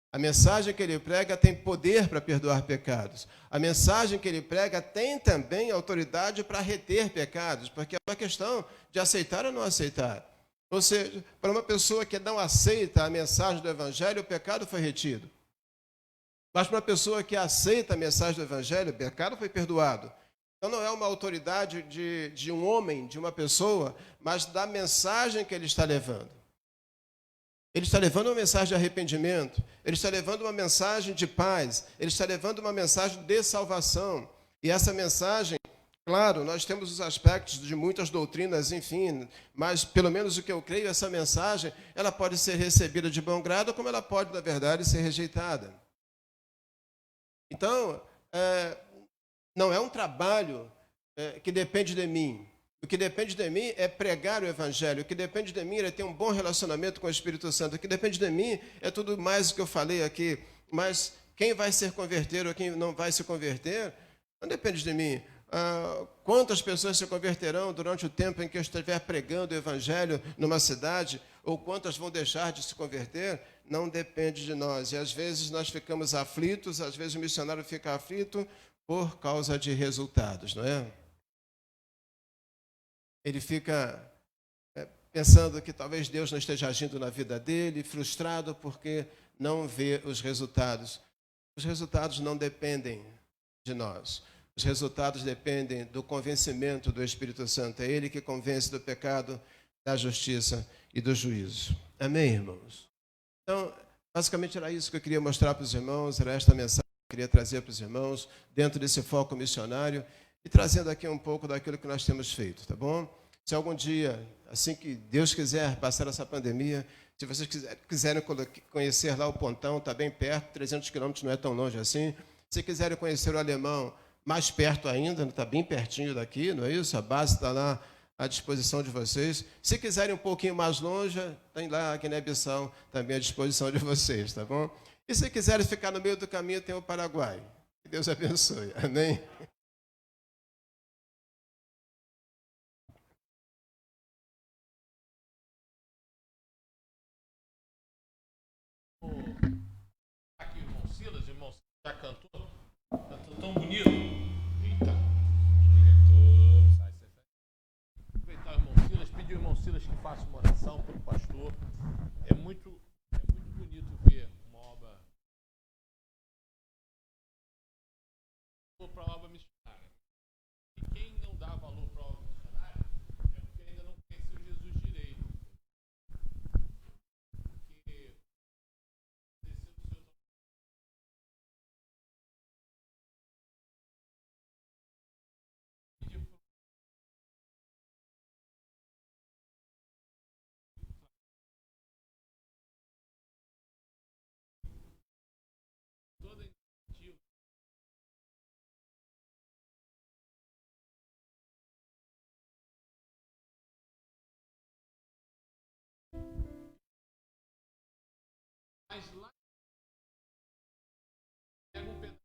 A mensagem que ele prega tem poder para perdoar pecados. A mensagem que ele prega tem também autoridade para reter pecados, porque é uma questão de aceitar ou não aceitar. Ou seja, para uma pessoa que não aceita a mensagem do Evangelho, o pecado foi retido. Mas para uma pessoa que aceita a mensagem do Evangelho, o pecado foi perdoado. Então não é uma autoridade de um homem, de uma pessoa, mas da mensagem que ele está levando. Ele está levando uma mensagem de arrependimento, ele está levando uma mensagem de paz, ele está levando uma mensagem de salvação. E essa mensagem, claro, nós temos os aspectos de muitas doutrinas, enfim, mas pelo menos o que eu creio, essa mensagem, ela pode ser recebida de bom grado, como ela pode, na verdade, ser rejeitada. Então, não é um trabalho que depende de mim. O que depende de mim é pregar o Evangelho. O que depende de mim é ter um bom relacionamento com o Espírito Santo. O que depende de mim é tudo mais o que eu falei aqui. Mas quem vai se converter ou quem não vai se converter, não depende de mim. Quantas pessoas se converterão durante o tempo em que eu estiver pregando o Evangelho numa cidade, ou quantas vão deixar de se converter, não depende de nós. E às vezes nós ficamos aflitos, às vezes o missionário fica aflito por causa de resultados, não é? Ele fica pensando que talvez Deus não esteja agindo na vida dele, frustrado porque não vê os resultados. Os resultados não dependem de nós. Os resultados dependem do convencimento do Espírito Santo. É Ele que convence do pecado, da justiça e do juízo. Amém, irmãos? Então, basicamente era isso que eu queria mostrar para os irmãos, era esta mensagem que eu queria trazer para os irmãos, dentro desse foco missionário, e trazendo aqui um pouco daquilo que nós temos feito, tá bom? Se algum dia, assim que Deus quiser, passar essa pandemia, se vocês quiserem conhecer lá o Pontão, está bem perto, 300 quilômetros não é tão longe assim. Se quiserem conhecer o Alemão, mais perto ainda, está bem pertinho daqui, não é isso? A base está lá à disposição de vocês. Se quiserem um pouquinho mais longe, tem lá a Guiné-Bissau também à disposição de vocês, tá bom? E se quiserem ficar no meio do caminho, tem o Paraguai. Que Deus abençoe. Amém? Aqui, irmão Silas já cantou? Cantou tão bonito. Eita. Aproveitar o irmão Silas, pedir ao irmão Silas que faça uma oração para o pastor. É muito bonito ver uma obra. Para a obra missionária. E quem não dá valor para a obra missionária é porque ainda não conheceu Jesus direito. Porque toda iniciativa mas lá pega um pedaço.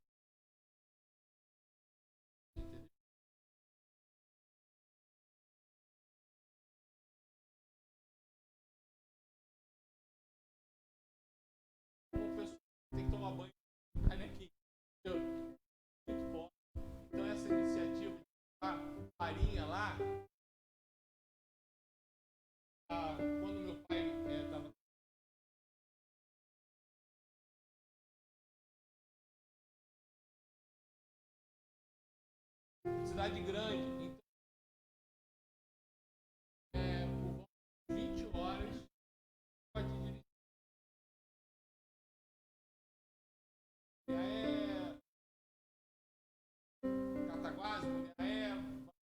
quando meu pai estava cidade grande, então por 20 horas pode dirigir. Cataguases,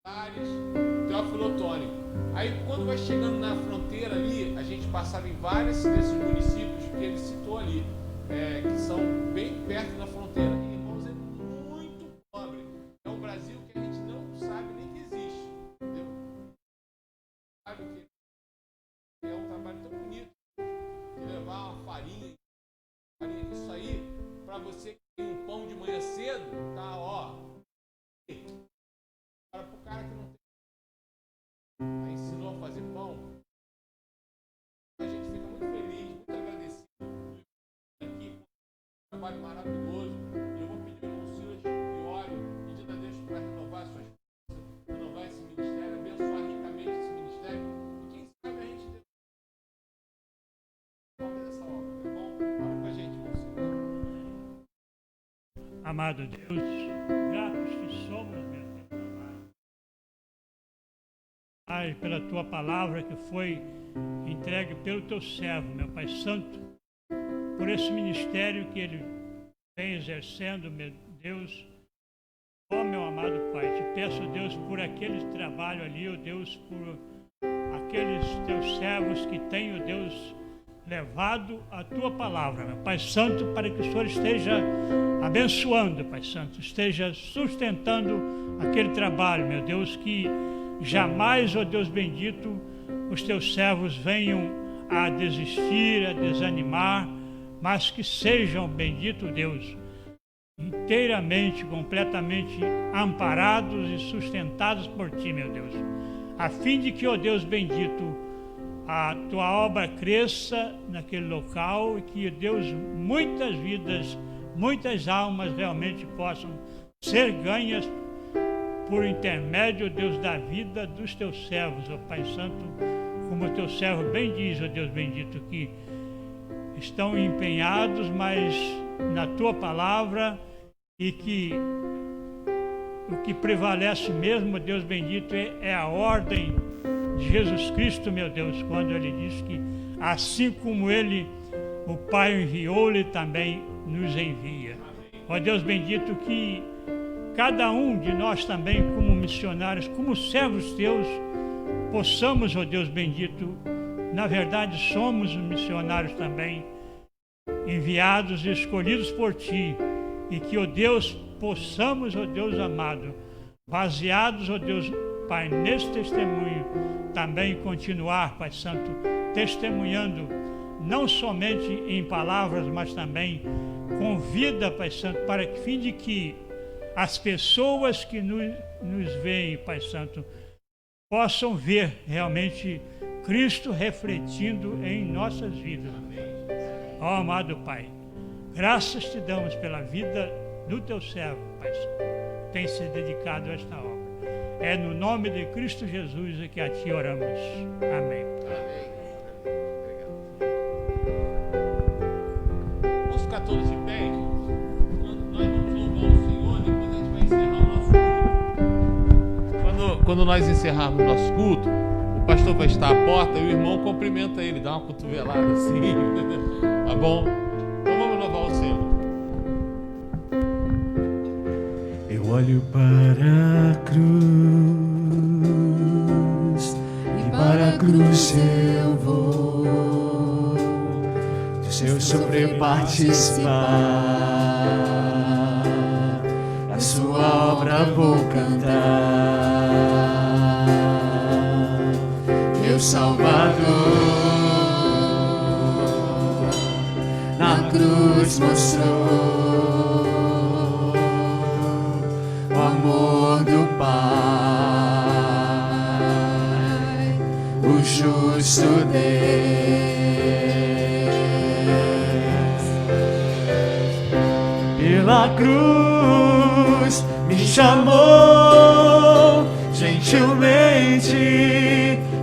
Valadares, Teófilo Otoni. Aí quando vai chegando na fronteira ali, a gente passava em vários desses municípios que ele citou ali, que são bem perto da fronteira. E, irmãos, é muito pobre. É um Brasil que a gente não sabe nem que existe, entendeu? Sabe que é um trabalho tão bonito de levar uma farinha. Isso aí, para você que tem um pão de manhã cedo, tá, ó. Para o cara que não tem, ensinou a fazer pão, a gente fica muito feliz, muito agradecido aqui com um trabalho maravilhoso. E eu vou pedir ao irmão Silas que ore, pedindo a Deus para renovar suas forças, renovar esse ministério, abençoar ricamente esse ministério. E quem sabe a gente fazer essa obra, tá bom? Ora com a gente, irmão Silas. Amado Deus, gratos que somos, meu Deus, Pai, pela tua palavra que foi entregue pelo teu servo, meu Pai Santo, por esse ministério que ele vem exercendo, meu Deus. Ó, meu amado Pai, te peço, Deus, por aquele trabalho ali, ó Deus, por aqueles teus servos que têm, ó Deus, levado a tua palavra, meu Pai Santo, para que o Senhor esteja abençoando, Pai Santo, esteja sustentando aquele trabalho, meu Deus, que jamais, ó Deus bendito, os teus servos venham a desistir, a desanimar, mas que sejam, bendito Deus, inteiramente, completamente amparados e sustentados por Ti, meu Deus, a fim de que, ó Deus bendito, a Tua obra cresça naquele local e que, Deus, muitas vidas, muitas almas realmente possam ser ganhas por intermédio, Deus, da vida dos teus servos, ó Pai Santo, como o teu servo bem diz, ó Deus bendito, que estão empenhados, mas na tua palavra, e que o que prevalece mesmo, Deus bendito, é a ordem de Jesus Cristo, meu Deus, quando ele diz que assim como ele, o Pai enviou, ele também nos envia. Ó Deus bendito, que cada um de nós também, como missionários, como servos teus, possamos, ó Deus bendito, na verdade somos missionários também, enviados e escolhidos por Ti, e que, ó Deus, possamos, ó Deus amado, baseados, ó Deus, Pai, nesse testemunho, também continuar, Pai Santo, testemunhando, não somente em palavras, mas também com vida, Pai Santo, para que fim de que as pessoas que nos veem, Pai Santo, possam ver realmente Cristo refletindo em nossas vidas. Ó amado Pai, graças te damos pela vida do teu servo, Pai Santo, tem se dedicado a esta obra. É no nome de Cristo Jesus que a Ti oramos. Amém. Vamos ficar todos de pé? Nós vamos louvar o Senhor, depois a gente vai encerrar o nosso culto. Quando nós encerrarmos o nosso culto, o pastor vai estar à porta e o irmão cumprimenta ele, dá uma cotovelada assim, tá bom? Então vamos louvar o Senhor. Eu olho para a cruz e para a cruz eu vou, do seu sofrer participar, a sua obra vou cantar. Meu Salvador na cruz mostrou o amor do Pai, o justo Deus. Pela cruz me chamou, gentilmente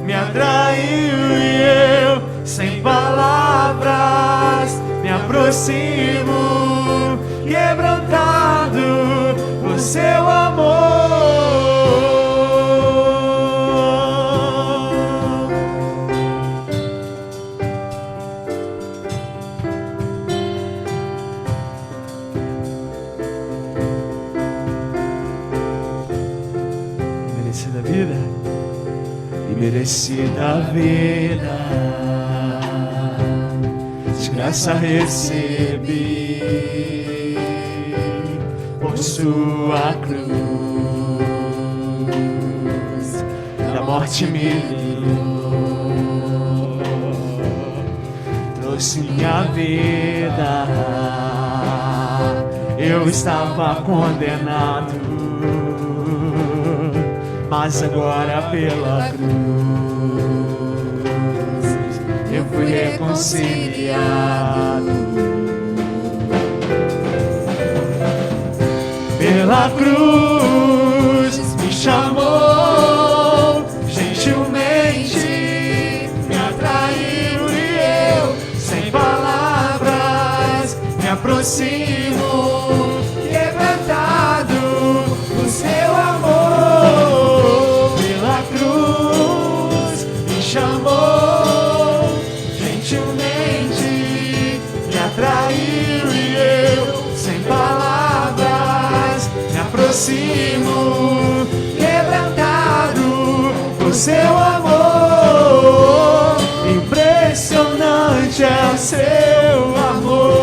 me atraiu sem palavras me aproximo, quebrantado por seu amor. Merecida vida e merecida vida, de graça recebi, por sua cruz, da morte me livrou, trouxe minha vida. Eu estava condenado, mas agora pela cruz eu fui reconciliado. Pela cruz me chamou, gentilmente me atraiu e eu, sem palavras, me aproximo, quebrantado do seu amor. Pela cruz me chamou, gentilmente me atraiu e eu, sem palavras, me aproximo, quebrantado por seu amor. Impressionante é o seu amor,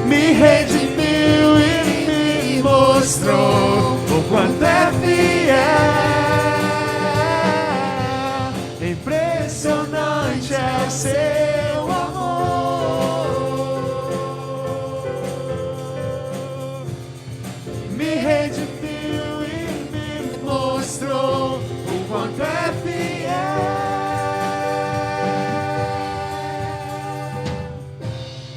me redimiu e me mostrou o quanto é fiel. Impressionante é o seu amor, me redimiu e me mostrou o quanto é fiel.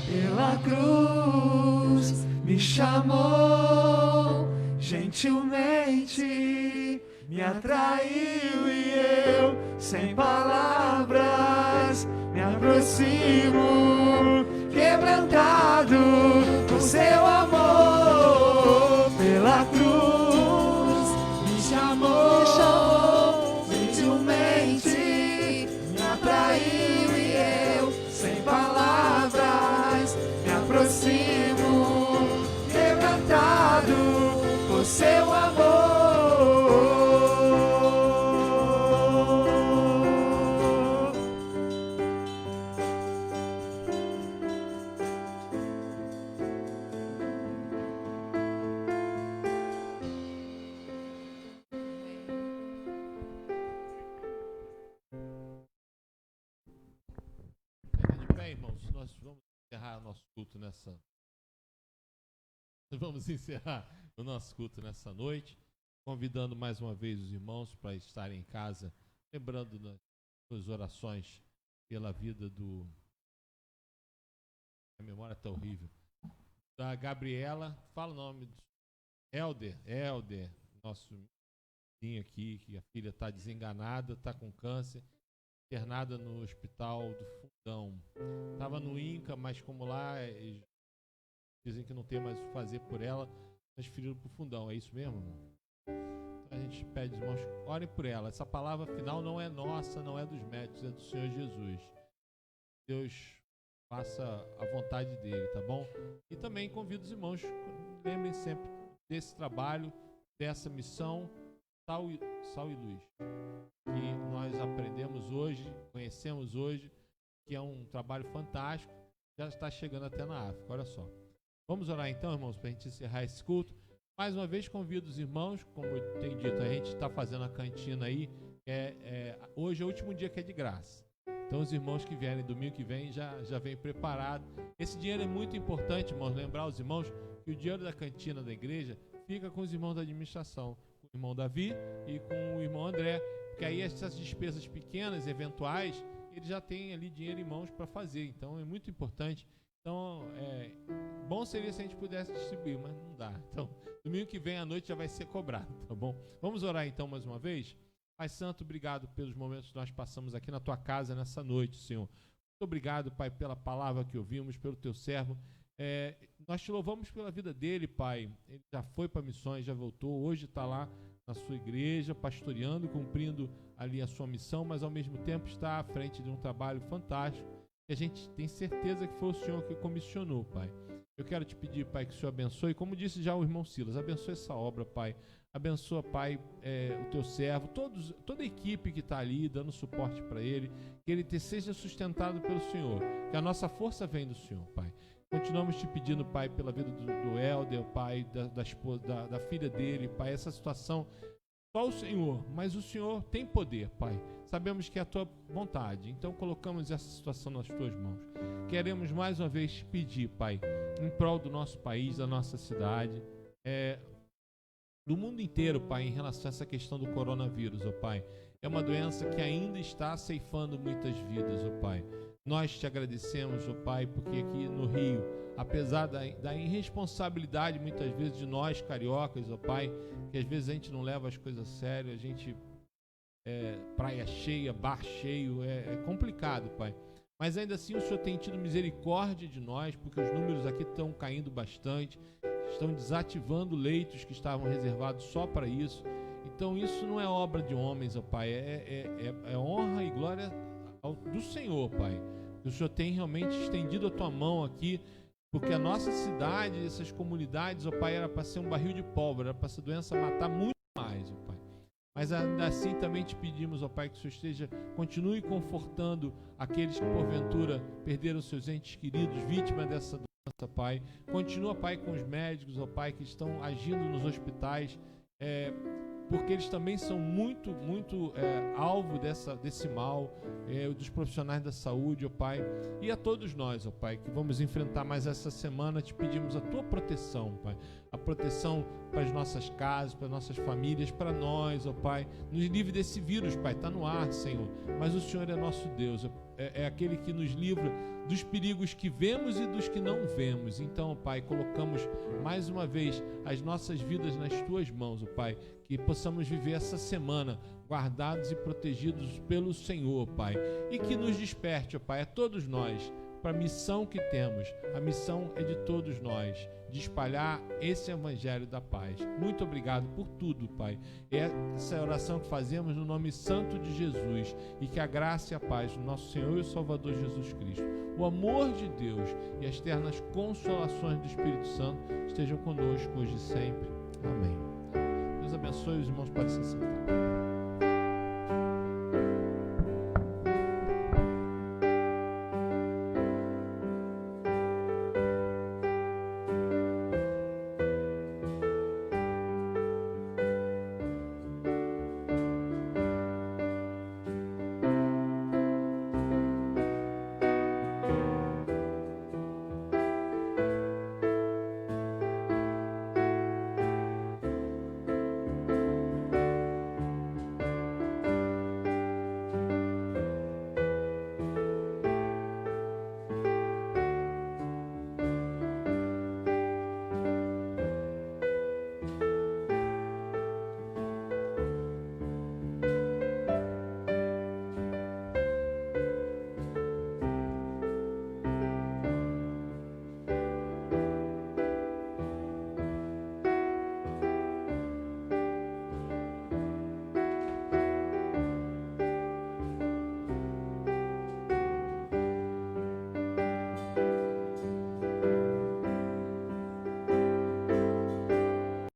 Pela cruz me chamou, gentilmente me atraiu e eu, sem palavras, me aproximo, quebrantado por seu amor. Pela cruz me chamou, gentilmente me atraiu e eu, sem palavras, me aproximo, quebrantado por seu amor. Fica de pé, irmãos. Nós vamos encerrar o nosso culto nessa. Vamos encerrar o nosso culto nessa noite, convidando mais uma vez os irmãos para estarem em casa, lembrando nas suas orações pela vida do. A memória está horrível. Da Gabriela, fala o nome do Helder, nosso menino aqui, que a filha está desenganada, está com câncer, internada no hospital do Fundão. Estava no INCA, mas como lá dizem que não tem mais o que fazer por ela, transferiram para o Fundão. É isso mesmo, irmão? Então a gente pede, irmãos, orem por ela. Essa palavra final não é nossa, não é dos médicos, é do Senhor Jesus. Deus faça a vontade dele, tá bom? E também convido os irmãos, lembrem sempre desse trabalho, dessa missão, Sal e Luz, que nós aprendemos hoje, conhecemos hoje, que é um trabalho fantástico, já está chegando até na África, olha só. Vamos orar então, irmãos, para a gente encerrar esse culto. Mais uma vez convido os irmãos, como eu tenho dito, a gente está fazendo a cantina aí, hoje é o último dia que é de graça. Então os irmãos que vierem domingo que vem já vem preparado. Esse dinheiro é muito importante, irmãos, lembrar os irmãos que o dinheiro da cantina da igreja fica com os irmãos da administração, com o irmão Davi e com o irmão André, porque aí essas despesas pequenas, eventuais, eles já têm ali dinheiro em mãos para fazer, então é muito importante. Então, bom seria se a gente pudesse distribuir, mas não dá. Então, domingo que vem à noite já vai ser cobrado, tá bom? Vamos orar então mais uma vez? Pai Santo, obrigado pelos momentos que nós passamos aqui na Tua casa nessa noite, Senhor. Muito obrigado, Pai, pela palavra que ouvimos, pelo Teu servo. Nós Te louvamos pela vida dele, Pai. Ele já foi para missões, já voltou, hoje está lá na sua igreja, pastoreando, cumprindo ali a sua missão, mas ao mesmo tempo está à frente de um trabalho fantástico, que a gente tem certeza que foi o Senhor que comissionou, Pai. Eu quero te pedir, Pai, que o Senhor abençoe, como disse já o irmão Silas, abençoe essa obra, Pai. Abençoa, Pai, o Teu servo, toda a equipe que está ali, dando suporte para ele, que ele seja sustentado pelo Senhor, que a nossa força vem do Senhor, Pai. Continuamos te pedindo, Pai, pela vida do Helder, Pai, da esposa, da filha dele, Pai, essa situação, só o Senhor, mas o Senhor tem poder, Pai. Sabemos que é a Tua vontade, então colocamos essa situação nas Tuas mãos. Queremos mais uma vez te pedir, Pai, em prol do nosso país, da nossa cidade, do mundo inteiro, Pai, em relação a essa questão do coronavírus, ó Pai. É uma doença que ainda está ceifando muitas vidas, ó Pai. Nós te agradecemos, ó Pai, porque aqui no Rio, apesar da irresponsabilidade muitas vezes de nós cariocas, ó Pai, que às vezes a gente não leva as coisas a sério, a gente praia cheia, bar cheio, é complicado, Pai. Mas ainda assim o Senhor tem tido misericórdia de nós, porque os números aqui estão caindo bastante, estão desativando leitos que estavam reservados só para isso. Então isso não é obra de homens, ó Pai, é honra e glória do Senhor, Pai. O Senhor tem realmente estendido a Tua mão aqui, porque a nossa cidade, essas comunidades, ó Pai, era para ser um barril de pólvora, era para essa doença matar muito mais, ó Pai. Mas ainda assim também te pedimos, ó Pai, que o Senhor continue confortando aqueles que porventura perderam seus entes queridos, vítimas dessa doença, Pai. Continua, Pai, com os médicos, ó Pai, que estão agindo nos hospitais, porque eles também são muito alvo desse mal, dos profissionais da saúde, ó Pai. E a todos nós, ó Pai, que vamos enfrentar mais essa semana, te pedimos a Tua proteção, Pai. A proteção para as nossas casas, para as nossas famílias, para nós, ó Pai. Nos livre desse vírus, Pai, está no ar, Senhor. Mas o Senhor é nosso Deus, é aquele que nos livra dos perigos que vemos e dos que não vemos. Então, Pai, colocamos mais uma vez as nossas vidas nas Tuas mãos, ó Pai, que possamos viver essa semana guardados e protegidos pelo Senhor, Pai, e que nos desperte, ó Pai, a todos nós, para a missão que temos. A missão é de todos nós, de espalhar esse Evangelho da paz. Muito obrigado por tudo, Pai. Essa é a oração que fazemos no nome santo de Jesus, e que a graça e a paz do nosso Senhor e Salvador Jesus Cristo, o amor de Deus e as ternas consolações do Espírito Santo estejam conosco hoje e sempre. Amém. Deus abençoe, os irmãos podem se sentar.